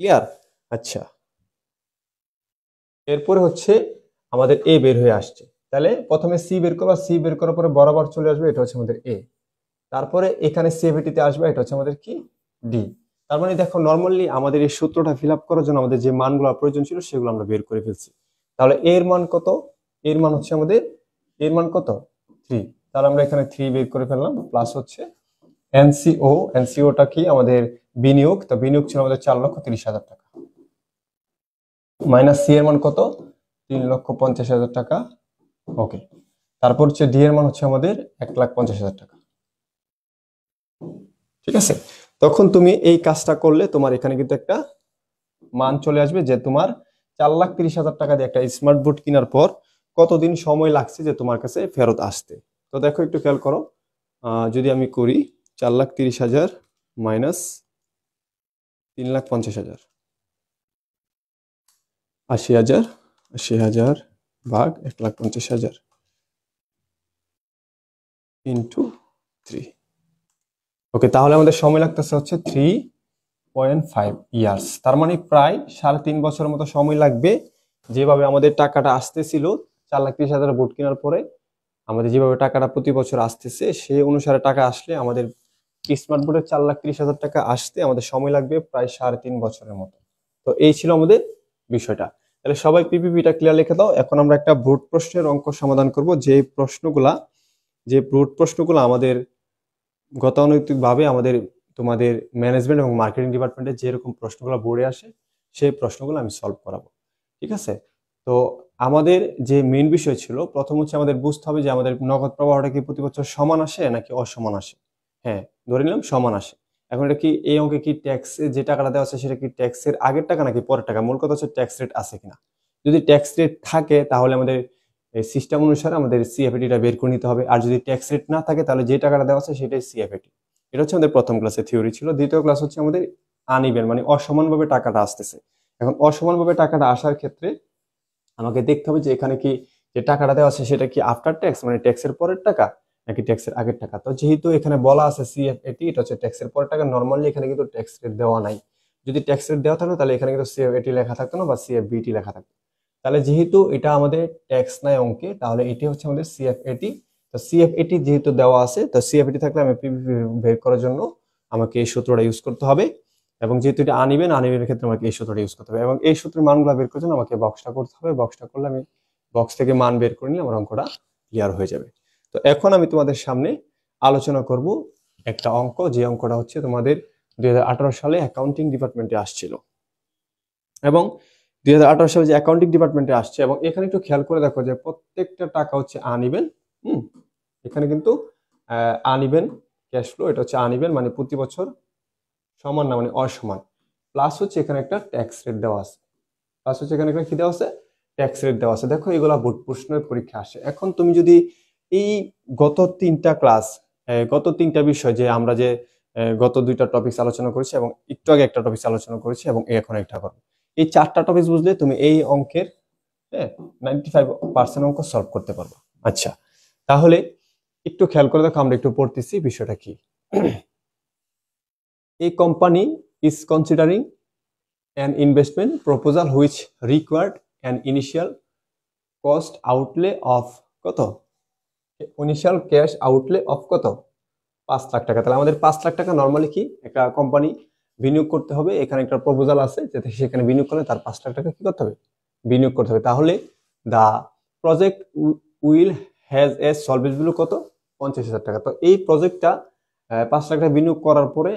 A: ক্লিয়ার? আচ্ছা, এরপরে হচ্ছে আমাদের এ বের হয়ে আসছে, তাহলে প্রথমে সি বের করবা, সি বের করার পরে বরাবর চলে আসবে, এটা হচ্ছে আমাদের এ। তারপরে এখানে সিএফএটিতে আসবে, এটা হচ্ছে আমাদের কি, ডি। তার মানে দেখো নর্মালি আমাদের এই সূত্রটা ফিল আপ করার জন্য আমাদের যে মানগুলো প্রয়োজন ছিল সেগুলো আমরা বের করে ফেলছি। তাহলে এর মান কত, এর মান হচ্ছে আমাদের, এর মান কত, 3। তাহলে আমরা এখানে 3 বের করে ফেললাম, প্লাস হচ্ছে এনসিও, এনসিওটা কি আমাদের বিনিয়োগ, তো বিনিয়োগ ছিল আমাদের 4,30,000 টাকা, মাইনাস সি এর মান কত, 3,50,000 টাকা। ওকে, তারপর হচ্ছে ডি এর মান হচ্ছে আমাদের 1,50,000 টাকা। ঠিক আছে, তখন তুমি এই কাজটা করলে তোমার এখানে কিন্তু একটা মান চলে আসবে যে তোমার 4,30,000 টাকা দিয়ে একটা স্মার্ট বোর্ড কেনার পর কতদিন সময় লাগছে যে তোমার কাছে ফেরত আসতে। তো দেখো একটু খেয়াল করো, যদি আমি করি 4,30,000 মাইনাস 3,50,000, 80,000, 80,000 ভাগ 1,50,000 ইন্টু 3। ওকে, তাহলে আমাদের সময় লাগতেছে হচ্ছে 3.5 ইয়ার্স। তার মানে প্রায় 3.5 বছরের মতো সময় লাগবে। যেভাবে আমাদের টাকাটা আসতেছিল 4,30,000 বোর্ড কেনার পরে আমাদের যেভাবে টাকাটা প্রতি বছর আসতেছে সেই অনুসারে টাকা আসলে আমাদের স্মার্ট বোর্ডের 4,30,000 টাকা আসতে আমাদের সময় লাগবে প্রায় 3.5 বছরের মতো। তো এই ছিল আমাদের বিষয়টা। তাহলে সবাই পিপিপিটা ক্লিয়ার লিখে দাও। এখন আমরা একটা ব্রুট প্রশ্নের অঙ্ক সমাধান করব, যে ব্রুট প্রশ্নগুলো আমাদের গতানুগতিকভাবে আমাদের তোমাদের ম্যানেজমেন্ট এবং মার্কেটিং ডিপার্টমেন্টে যেরকম প্রশ্নগুলো বোর্ডে আসে সেই প্রশ্নগুলো আমি সলভ করাবো। ঠিক আছে, তো আমাদের যে মেইন বিষয় ছিল প্রথম হচ্ছে আমাদের বুঝতে হবে যে আমাদের নগদ প্রবাহটা কি প্রতি বছর সমান আসে নাকি অসমান আসে। হ্যাঁ, ধরে নিলাম সমান আসে। এখন এটা কি এই অঙ্কে কি ট্যাক্স যে টাকাটা দেওয়া আছে সেটা কি ট্যাক্সের আগের টাকা নাকি পরের টাকা, মূল কথা হচ্ছে ট্যাক্স রেট আছে কিনা। যদি ট্যাক্স রেট থাকে তাহলে আমাদের সিস্টেম অনুসারে আমাদের সিএফএটিটা বের করে নিতে হবে, আর যদি ট্যাক্স রেট না থাকে তাহলে যে টাকাটা দেওয়া আছে সেটাই সিএফএটি। এটা হচ্ছে আমাদের প্রথম ক্লাসে থিওরি ছিল। দ্বিতীয় ক্লাস হচ্ছে আমাদের আনইভেন মানে অসমানভাবে টাকাটা আসতেছে। এখন অসমানভাবে টাকাটা আসার ক্ষেত্রে আমাকে দেখতে হবে যে এখানে কি যে টাকাটা দেওয়া আছে সেটা কি আফটার ট্যাক্স মানে ট্যাক্সের পরের টাকা নাকি ট্যাক্সের আগের টাকা। তো যেহেতু এখানে বলা আছে সিএফএটি এটা হচ্ছে ট্যাক্সের পরের টাকা, নর্মালি এখানে কিন্তু ট্যাক্স রেট দেওয়া নাই। যদি ট্যাক্স রেট দেওয়া থাকতো তাহলে এখানে কিন্তু সিএফএটি লেখা থাকতো না বা সিএফবিটি লেখা থাকতো। তাহলে যেহেতু এটা আমাদের ট্যাক্স নাই অঙ্কে, তাহলে এটি হচ্ছে আমাদের সিএফএটি। তো সিএফএটি যেহেতু দেওয়া আছে, তো সিএফএটি থাকলে আমি পিপিপি বের করার জন্য আমাকে এই সূত্রটা ইউজ করতে হবে। এবং যেহেতু এটা আনইভেনের ক্ষেত্রে আমাকে এই সূত্রটা ইউজ করতে হবে, এবং এই সূত্রের মানগুলো বের করার জন্য আমাকে বক্সটা করতে হবে। বক্সটা করলে আমি বক্স থেকে মান বের করে নিলে আমার অঙ্কটা ক্লিয়ার হয়ে যাবে। তো এখন আমি তোমাদের সামনে আলোচনা করব একটা অঙ্ক, যে অঙ্কটা হচ্ছে তোমাদের 2018 সালে অ্যাকাউন্টিং ডিপার্টমেন্টে আসছিল, এবং 2018 সালে যে অ্যাকাউন্টিং ডিপার্টমেন্টে আসছে, এবং এখানে একটু খেয়াল করে দেখো যে প্রত্যেকটা টাকা হচ্ছে আনইভেন। এখানে কিন্তু আনইভেন ক্যাশ ফ্লো, এটা হচ্ছে আনইভেন মানে প্রতি বছর সমান না মানে অসমান। প্লাস হচ্ছে এখানে একটা ট্যাক্স রেট দেওয়া আছে, প্লাস হচ্ছে এখানে একটা কি দেওয়া আছে, ট্যাক্স রেট দেওয়া আছে। দেখো এগুলা বোর্ড প্রশ্নের পরীক্ষা আসে। এখন তুমি যদি এই গত তিনটা বিষয় যে আমরা যে গত দুইটা টপিকস আলোচনা করেছি এবং একটু আগে একটা টপিক আলোচনা করেছি এবং এখন একটা করো, এই 4টা টপিক বুঝলে তুমি এই অঙ্কের 95% অঙ্ক সলভ করতে পারবো। আচ্ছা, তাহলে একটু খেয়াল করে দেখো, আমরা একটু পড়তেছি বিষয়টা কি। A company is considering an investment proposal which required an initial cost outlay of কত, ইনিশিয়াল ক্যাশ আউটলে অফ কত, 5 লাখ টাকা। তাহলে আমাদের 5 লাখ টাকা নর্মালি কি একটা কোম্পানি বিনিয়োগ করতে হবে, এখানে একটা প্রপোজাল আছে যাতে সেখানে বিনিয়োগ করলে তার 5 লাখ টাকা কি করতে হবে, বিনিয়োগ করতে হবে। তাহলে the project will has a solvency value কত, 50,000 টাকা। তো এই প্রজেক্টটা 5 লাখ টাকা বিনিয়োগ করার পরে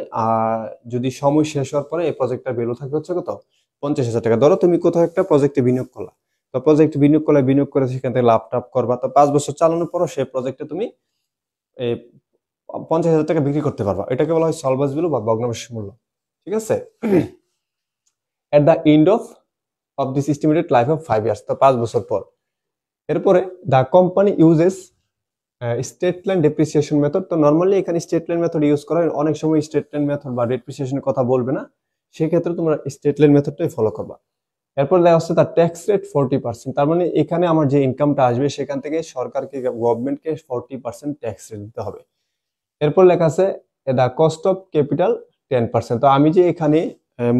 A: যদি সময় শেষ হওয়ার পরে এই প্রজেক্টটার ভ্যালু থাকবে হচ্ছে কত, 50,000 টাকা। ধরো তুমি কোথাও একটা প্রজেক্টে বিনিয়োগ করলা, তো প্রজেক্ট বিনিয়োগ করে সেখান থেকে লাভ টাভ করবা, তো 5 বছর চালানোর পরও সেই প্রজেক্টে তুমি এই 50,000 টাকা বিক্রি করতে পারবা। এটাকে বলা হয় সলভাস ভ্যালু বা ভগ্নাংশ মূল্য। ঠিক আছে? At the end of this estimated life of 5 years, তো 5 বছর পর। এরপরে the company uses state line depreciation method. তো নর্মালি এখানে স্টেট লাইন মেথড ইউজ করা হয়, অনেক সময় স্টেট লাইন মেথড বা ডেপ্রিসিয়েশনের কথা বলবে না, সেক্ষেত্রে তোমরা স্টেট লাইন মেথডটাই ফলো করবা। এরপর দেখা হচ্ছে তার ট্যাক্স রেট 40%, তার মানে এখানে আমার যে ইনকামটা আসবে সেখান থেকে সরকারকে, গভর্নমেন্টকে 40% ট্যাক্স রেট দিতে হবে। এরপর লেখা আছে দ্য কস্ট অফ ক্যাপিটাল 10%। তো আমি যে এখানে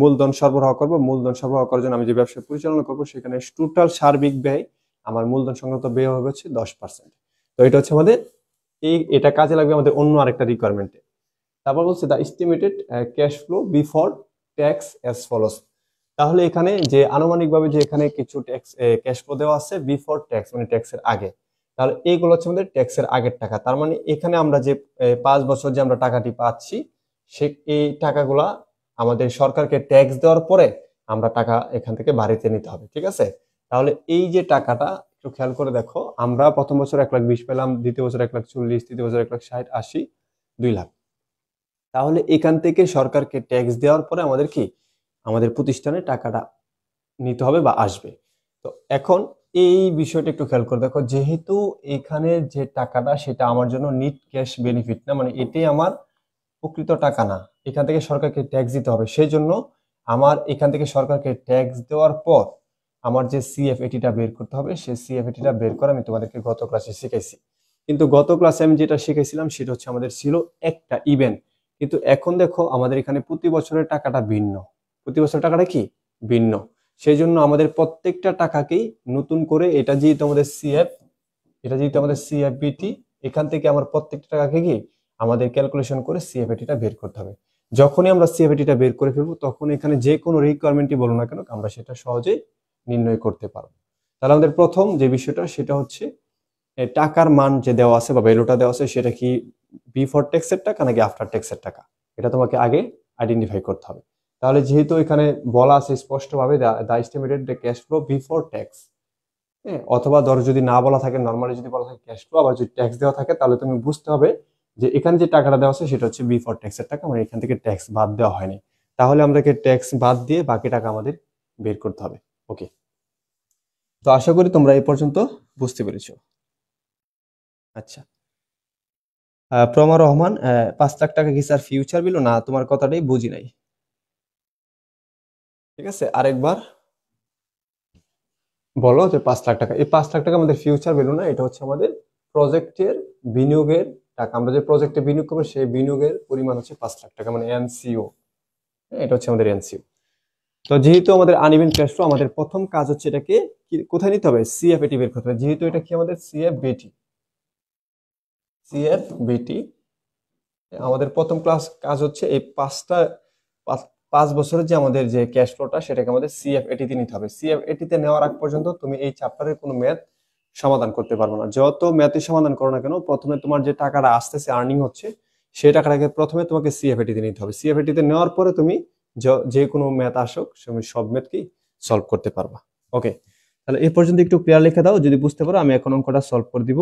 A: মূলধন সরবরাহ করব, মূলধন সরবরাহ করার জন্য আমি যে ব্যবসা পরিচালনা করব, সেখানে টোটাল সার্বিক ব্যয়, আমার মূলধন সংক্রান্ত ব্যয় হবে হচ্ছে 10%। তো এটা হচ্ছে আমাদের এটা কাজে লাগবে আমাদের অন্য আরেকটা রিকোয়ারমেন্টে। তারপর বলছে the estimated cash flow before tax as follows. তাহলে এখানে যে আনুমানিকভাবে যে এখানে কিছু ট্যাক্স ক্যাশ ফ্লো দেওয়া আছে বিফোর ট্যাক্স, মানে ট্যাক্সের আগে, তাহলে এইগুলো হচ্ছে আমাদের ট্যাক্সের আগের টাকা। তার মানে এখানে আমরা যে 5 বছর যে আমরা টাকাটি পাচ্ছি, এই টাকাগুলা আমাদের সরকারকে ট্যাক্স দেওয়ার পরে আমরা টাকা এখান থেকে বাড়িতে নিতে হবে। ঠিক আছে? তাহলে এই যে টাকাটা একটু খেয়াল করে দেখো, আমরা প্রথম বছর 1,20,000 পেলাম, দ্বিতীয় বছর 1,40,000, তৃতীয় বছর 1,60,000, 80, 2 লাখ। তাহলে এখান থেকে সরকারকে ট্যাক্স দেওয়ার পরে আমাদের কি, আমাদের প্রতিষ্ঠানে টাকাটা নিতে হবে বা আসবে। তো এখন এই বিষয়টা একটু খেয়াল করে দেখো, যেহেতু এখানে যে টাকাটা সেটা আমার জন্য নিট ক্যাশ বেনিফিট না, মানে এটাই আমার প্রকৃত টাকা না, এখান থেকে সরকারকে ট্যাক্স দিতে হবে। সেই জন্য আমার এখান থেকে সরকারকে ট্যাক্স দেওয়ার পর আমার যে সিএফএটিটা বের করতে হবে, সেই সিএফএটিটা বের করে আমি তোমাদেরকে গত ক্লাসে শিখাইছি। কিন্তু গত ক্লাসে আমি যেটা শিখাইছিলাম সেটা হচ্ছে আমাদের ছিল একটা ইভেন্ট, কিন্তু এখন দেখো আমাদের এখানে প্রতি বছরের টাকাটা ভিন্ন, প্রতি বছরের টাকাটা কি ভিন্ন। সেই জন্য আমাদের প্রত্যেকটা টাকাকেই নতুন করে, এটা যেহেতু আমাদের সিএফ, এটা যেহেতু আমাদের সিএফবিটি, এখান থেকে আমার প্রত্যেকটা টাকাকে কি আমাদের ক্যালকুলেশন করে সিএফএটিটা বের করতে হবে। যখনই আমরা সিএফএটিটা বের করে ফেলবো, তখন এখানে যে কোনো রিকোয়ারমেন্টই বলো না কেন, আমরা সেটা সহজেই নির্ণয় করতে পারবো। তাহলে আমাদের প্রথম যে বিষয়টা সেটা হচ্ছে টাকার মান যে দেওয়া আছে বা ভ্যালুটা দেওয়া আছে, সেটা কি বিফোর ট্যাক্সের টাকা নাকি আফটার ট্যাক্সের টাকা, এটা তোমাকে আগে আইডেন্টিফাই করতে হবে। তাহলে যেহেতু এখানে বলা আছে স্পষ্টভাবে the estimated cash flow before tax, হ্যাঁ, অথবা ধরো যদি না বলা থাকে, নর্মালি যদি বলা থাকে ক্যাশ ফ্লো, আবার যদি ট্যাক্স দেওয়া থাকে, তাহলে তুমি বুঝতে হবে যে এখানে যে টাকাটা দেওয়া আছে সেটা হচ্ছে বিফোর ট্যাক্সের টাকা, মানে এখান থেকে ট্যাক্স বাদ দেওয়া হয়নি। তাহলে আমাদেরকে ট্যাক্স বাদ দিয়ে বাকি টাকা আমাদের বের করতে হবে। ওকে, তো আশা করি তোমরা এই পর্যন্ত বুঝতে পেরেছো। আচ্ছা, প্রমা রহমান, 5 লাখ টাকা কি স্যার ফিউচার ভ্যালু? না, তোমার কথাটাই বুঝি নাই। ঠিক আছে, আরেকবার বলো যে 5 লাখ টাকা, এই 5 লাখ টাকা আমাদের ফিউচার ভ্যালু না, এটা হচ্ছে আমাদের প্রজেক্টের বিনিয়োগের টাকা। আমরা যে প্রজেক্টে বিনিয়োগ করবো সেই বিনিয়োগের পরিমাণ হচ্ছে 5 লাখ টাকা, মানে এনসিও। এটা হচ্ছে আমাদের এনসিও। তো যেহেতু আমাদের আনইভেন ক্যাশ ফ্লো, আমাদের প্রথম কাজ হচ্ছে এটাকে কোথায় নিতে হবে, সিএফএটি বের করতে হবে। যেহেতু এটা কি আমাদের সিএফবিটি, আমাদের প্রথম কাজ হচ্ছে এই 5 বছরের যে আমাদের যে ক্যাশ ফ্লোটা, সেটাকে আমাদের সিএফএটি তে নিতে হবে। সিএফএটি তে নেওয়ার আগ পর্যন্ত তুমি এই চ্যাপ্টারের কোনো ম্যাথ সমাধান করতে পারবে না। যত ম্যাথই সমাধান করো না কেন, প্রথমে তোমার যে টাকাটা আসতেছে, আর্নিং হচ্ছে, সেই টাকাটাকে প্রথমে তোমাকে সিএফএটি তে নিতে হবে। সিএফএটি তে নেওয়ার পরে তুমি যে কোনো ম্যাথ আসুক, তুমি সব ম্যাথকেই সলভ করতে পারবা। ওকে, তাহলে এই পর্যন্ত একটু ক্লিয়ার লিখে দাও, যদি বুঝতে পারো আমি এখন অঙ্কটা সলভ করে দিব।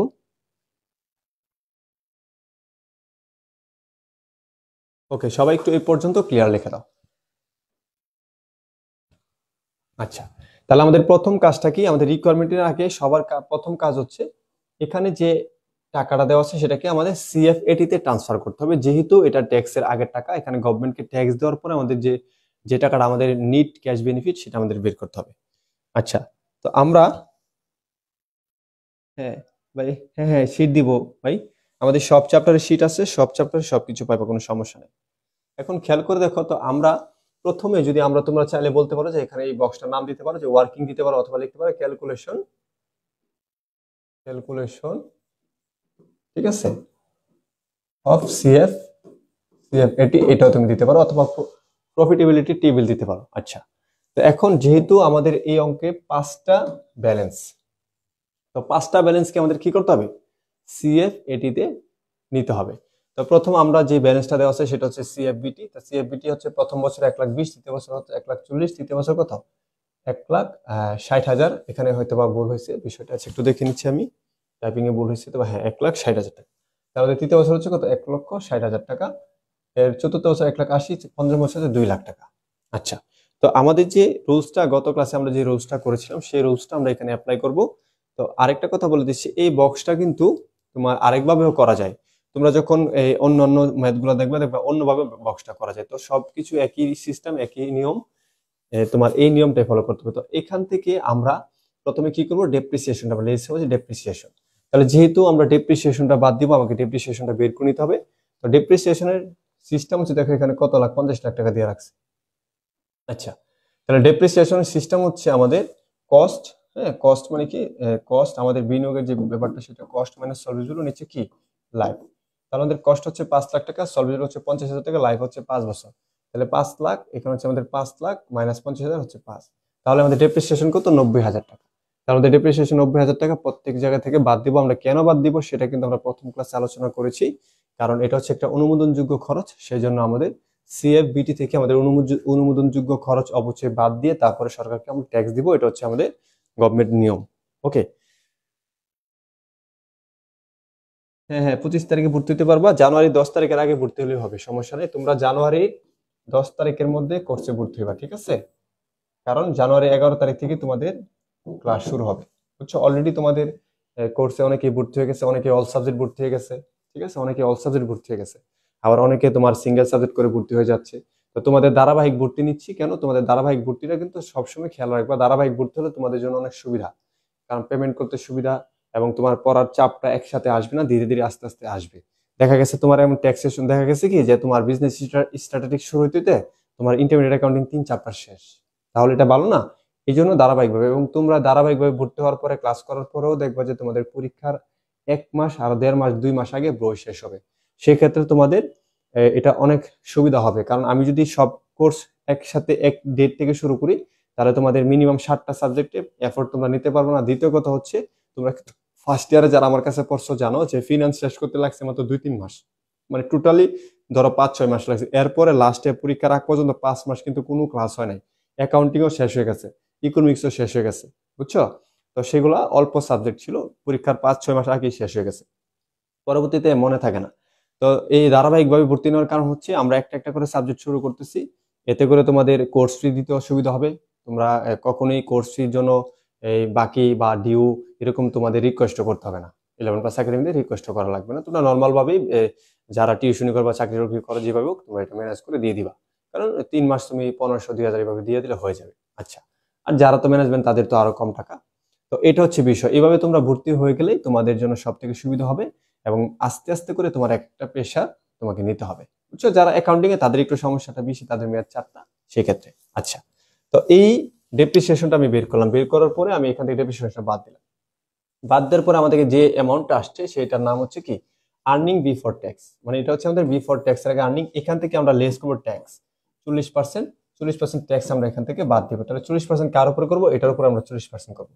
A: ওকে, সবাই একটু এই পর্যন্ত ক্লিয়ার লিখে দাও। আচ্ছা, তাহলে আমাদের প্রথম কাজটা কি, আমাদের রিকোয়ারমেন্টের আগে সবার প্রথম কাজ হচ্ছে এখানে যে টাকাটা দেওয়া আছে সেটাকে আমাদের সিএফএটি তে ট্রান্সফার করতে হবে। যেহেতু এটা ট্যাক্সের আগের টাকা, এখানে গভর্নমেন্টকে ট্যাক্স দেওয়ার পরে আমাদের যে যে টাকাটা আমাদের নিট ক্যাশ বেনিফিট, সেটা আমাদের বের করতে হবে। আচ্ছা, তো আমরা, হ্যাঁ ভাই, হ্যাঁ হ্যাঁ শীট দিব ভাই, আমাদের সব চ্যাপ্টারে শীট আছে, সব চ্যাপ্টারে সবকিছু পাইবো, কোনো সমস্যা নেই। এখন খেয়াল করে দেখো তো, আমরা প্রথমে যদি তোমরা চাইলে বলতে পারো যে এখানে এই বক্সটার নাম দিতে পারো, যে ওয়ার্কিং দিতে পারো, অথবা লিখতে পারো ক্যালকুলেশন, ঠিক আছে, অফ সিএফএটি, এটাও তুমি দিতে পারো, অথবা প্রফিটেবিলিটি টেবিল দিতে পারো। আচ্ছা, তো এখন যেহেতু আমাদের এই অঙ্কে 5টা ব্যালেন্স, তো 5টা ব্যালেন্সকে আমাদের কি করতে হবে, সিএফএটি তে নিতে হবে। তো প্রথম আমরা যে ব্যালেন্সটা দেওয়া আছে সেটা হচ্ছে সিএফবিটি। তো সিএফবিটি হচ্ছে প্রথম বছরে 1,20,000, তৃতীয় বছর হচ্ছে 1,40,000, তৃতীয় বছর কত 1,60,000। এখানে হয়তো বা ভুল হয়েছে, বিষয়টা আছে একটু দেখে নিচ্ছি আমি, টাইপিং এ ভুল হয়েছে, তো হ্যাঁ 1,60,000 টাকা। তাহলে তৃতীয় বছর হচ্ছে কত 1,60,000 টাকা। এর চতুর্থ বছর 1,80,000, পঞ্চম বছর হচ্ছে 2 লাখ টাকা। আচ্ছা, তো আমাদের যে রুলসটা গত ক্লাসে আমরা যে রুলসটা করেছিলাম সেই রুলসটা আমরা এখানে অ্যাপ্লাই করব। তো আরেকটা কথা বলে দিচ্ছি, এই বক্সটা কিন্তু তোমার আরেকভাবেও করা যায়। তোমরা যখন এই অন্যান্য ম্যাথগুলো দেখবে দেখবে অন্যভাবে বক্সটা করা যায়। তো সবকিছু একই সিস্টেম, একই নিয়ম, তোমার এই নিয়মটাই ফলো করতে হবে। তো এখান থেকে আমরা প্রথমে কি করবো, ডেপ্রিসিয়েশনটা আমরা লিখে হচ্ছে ডেপ্রিসিয়েশন। তাহলে যেহেতু আমরা ডেপ্রিসিয়েশনটা বাদ দিব, আমাকে ডেপ্রিসিয়েশনটা বের করে নিতে হবে। তো ডেপ্রিসিয়েশনের সিস্টেম হচ্ছে, দেখো এখানে কত লাখ, 50 লাখ টাকা দিয়ে রাখছে। আচ্ছা, তাহলে ডেপ্রিসিয়েশনের সিস্টেম হচ্ছে আমাদের কস্ট। হ্যাঁ, কস্ট মানে কি, কস্ট আমাদের বিনিয়োগের যে ব্যাপারটা সেটা কস্ট মাইনাস সলভেবল নিচে কি লাইফ। তাহলে আমাদের কস্ট হচ্ছে 5 লাখ টাকা, সলভেবল হচ্ছে 50,000 টাকা, লাইফ হচ্ছে 5 বছর। তাহলে 5 লাখ, এখানে হচ্ছে আমাদের 5 লাখ মাইনাস 50,000 হচ্ছে 5। তাহলে আমাদের ডেপ্রিসিয়েশন কত 90,000 টাকা। তাহলে আমাদের ডেপ্রিসিয়েশন 90,000 টাকা প্রত্যেক জায়গা থেকে বাদ দিব। আমরা কেন বাদ দিব সেটা কিন্তু আমরা প্রথম ক্লাসে আলোচনা করেছি, কারণ এটা হচ্ছে একটা অনুমোদনযোগ্য খরচ। সেই জন্য আমাদের সিএফবিটি থেকে আমাদের অনুমোদনযোগ্য খরচ অবশ্যই বাদ দিয়ে তারপরে সরকারকে আমরা ট্যাক্স দিব। এটা হচ্ছে আমাদের গভর্নমেন্ট নিয়ম। ওকে, হ্যাঁ হ্যাঁ, 25 তারিখে ভর্তি হতে পারবা, জানুয়ারি 10 তারিখের আগে ভর্তি হলেই হবে, সমস্যা নেই। তোমরা জানুয়ারি 10 তারিখের মধ্যে কোর্সে ভর্তি হবা, ঠিক আছে? কারণ জানুয়ারি 11 তারিখ থেকে তোমাদের ক্লাস শুরু হবে। বুঝছো, অলরেডি তোমাদের কোর্সে অনেকেই ভর্তি হয়ে গেছে, অনেকে অল সাবজেক্ট ভর্তি হয়ে গেছে, ঠিক আছে, অনেকে অল সাবজেক্ট ভর্তি হয়ে গেছে, আবার অনেকে তোমার সিঙ্গেল সাবজেক্ট করে ভর্তি হয়ে যাচ্ছে। তো তোমাদের ধারাবাহিক ভর্তি নিচ্ছি কেন, তোমাদের ধারাবাহিক ভর্তিটা কিন্তু সবসময় খেয়াল রাখবা। ধারাবাহিক ভর্তি হলে তোমাদের জন্য অনেক সুবিধা, কারণ পেমেন্ট করতে সুবিধা, এবং তোমার পড়ার চাপটা একসাথে আসবে না, ধীরে ধীরে আস্তে আস্তে আসবে। দেখা গেছে তোমার এমন ট্যাক্সেশন দেখা গেছে কি যে তোমার বিজনেস স্ট্র্যাটেজিক শুরু হইতে তোমার ইন্টারমিডিয়েট অ্যাকাউন্টিং 3 চ্যাপ্টার শেষ। তাহলে এটা ভালো না? এই জন্য ধারাবাহিকভাবে, এবং তোমরা ধারাবাহিকভাবে ভর্তি হওয়ার পরে ক্লাস করার পরেও দেখবা যে তোমাদের পরীক্ষার 1 মাস আর 1.5 মাস 2 মাস আগে বই শেষ হবে। সেক্ষেত্রে তোমাদের এটা অনেক সুবিধা হবে, কারণ আমি যদি সব কোর্স একসাথে এক ডেট থেকে শুরু করি তাহলে তোমাদের মিনিমাম 7টা সাবজেক্টে এফোর্ট তোমরা নিতে পারবে না। দ্বিতীয় কথা হচ্ছে, তোমরা ফার্স্ট ইয়ারে যারা আমার কাছে পড়ছো জানো যে ফিনান্স শেষ করতে লাগছে মাত্র 2-3 মাস, মানে টোটালি ধরো 5-6 মাস লাগছে। এরপরে লাস্টে পরীক্ষার আগ পর্যন্ত 5 মাস কিন্তু কোনো ক্লাস হয় নাই। অ্যাকাউন্টিংও শেষ হয়ে গেছে, ইকোনমিক্সও শেষ হয়ে গেছে, বুঝছো? তো সেগুলা অল্প সাবজেক্ট ছিল, পরীক্ষার 5-6 মাস আগেই শেষ হয়ে গেছে, পরবর্তীতে মনে থাকে না। তো এই ধারাবাহিকভাবে ভর্তি নেওয়ার কারণ হচ্ছে আমরা একটা একটা করে সাবজেক্ট শুরু করতেছি, এতে করে তোমাদের কোর্স ফি দিতে অসুবিধা হবে। তোমরা কখনোই কোর্স ফির জন্য এই বাকি বা ডিউ এরকম তোমাদের রিকোয়েস্ট করতে হবে না। 11 ক্লাস একাডেমিতে রিকোয়েস্ট করা লাগবে না, তোমরা নর্মাল ভাবেই যারা টিউশনি করবা চাকরি বাকরি করে যেভাবে হোক তোমরা এটা ম্যানেজ করে দিয়ে দিবা। কারণ 3 মাস তুমি 1500-2000 এভাবে দিয়ে দিলে হয়ে যাবে। আচ্ছা, আর যারা তো ম্যানেজমেন্ট তাদের তো আরো কম টাকা। তো এটা হচ্ছে বিষয়, এভাবে তোমরা ভর্তি হয়ে গেলেই তোমাদের জন্য সব থেকে সুবিধা হবে, এবং আস্তে আস্তে করে তোমার একটা পেশা তোমাকে নিতে হবে। বুঝছো, যারা অ্যাকাউন্টিং এ তাদের একটু সমস্যাটা বেশি, তাদের মেয়াদ 4টা সেক্ষেত্রে। আচ্ছা, তো এই ডেপ্রিসিয়েশনটা আমি বের করলাম, বের করার পরে আমি এখান থেকে ডেপ্রিসিয়েশনটা বাদ দিলাম। বাদ দেওয়ার পরে আমাদেরকে যে অ্যামাউন্টটা আসছে সেটার নাম হচ্ছে কি আর্নিং বিফোর ট্যাক্স, মানে এটা হচ্ছে আমাদের বিফোর ট্যাক্স এর আগে আর্নিং। এখান থেকে আমরা লেস করবো ট্যাক্স 40%। 40% ট্যাক্স আমরা এখান থেকে বাদ দিব। তাহলে 40% কার উপরে করবো, এটার উপর আমরা 40% করবো।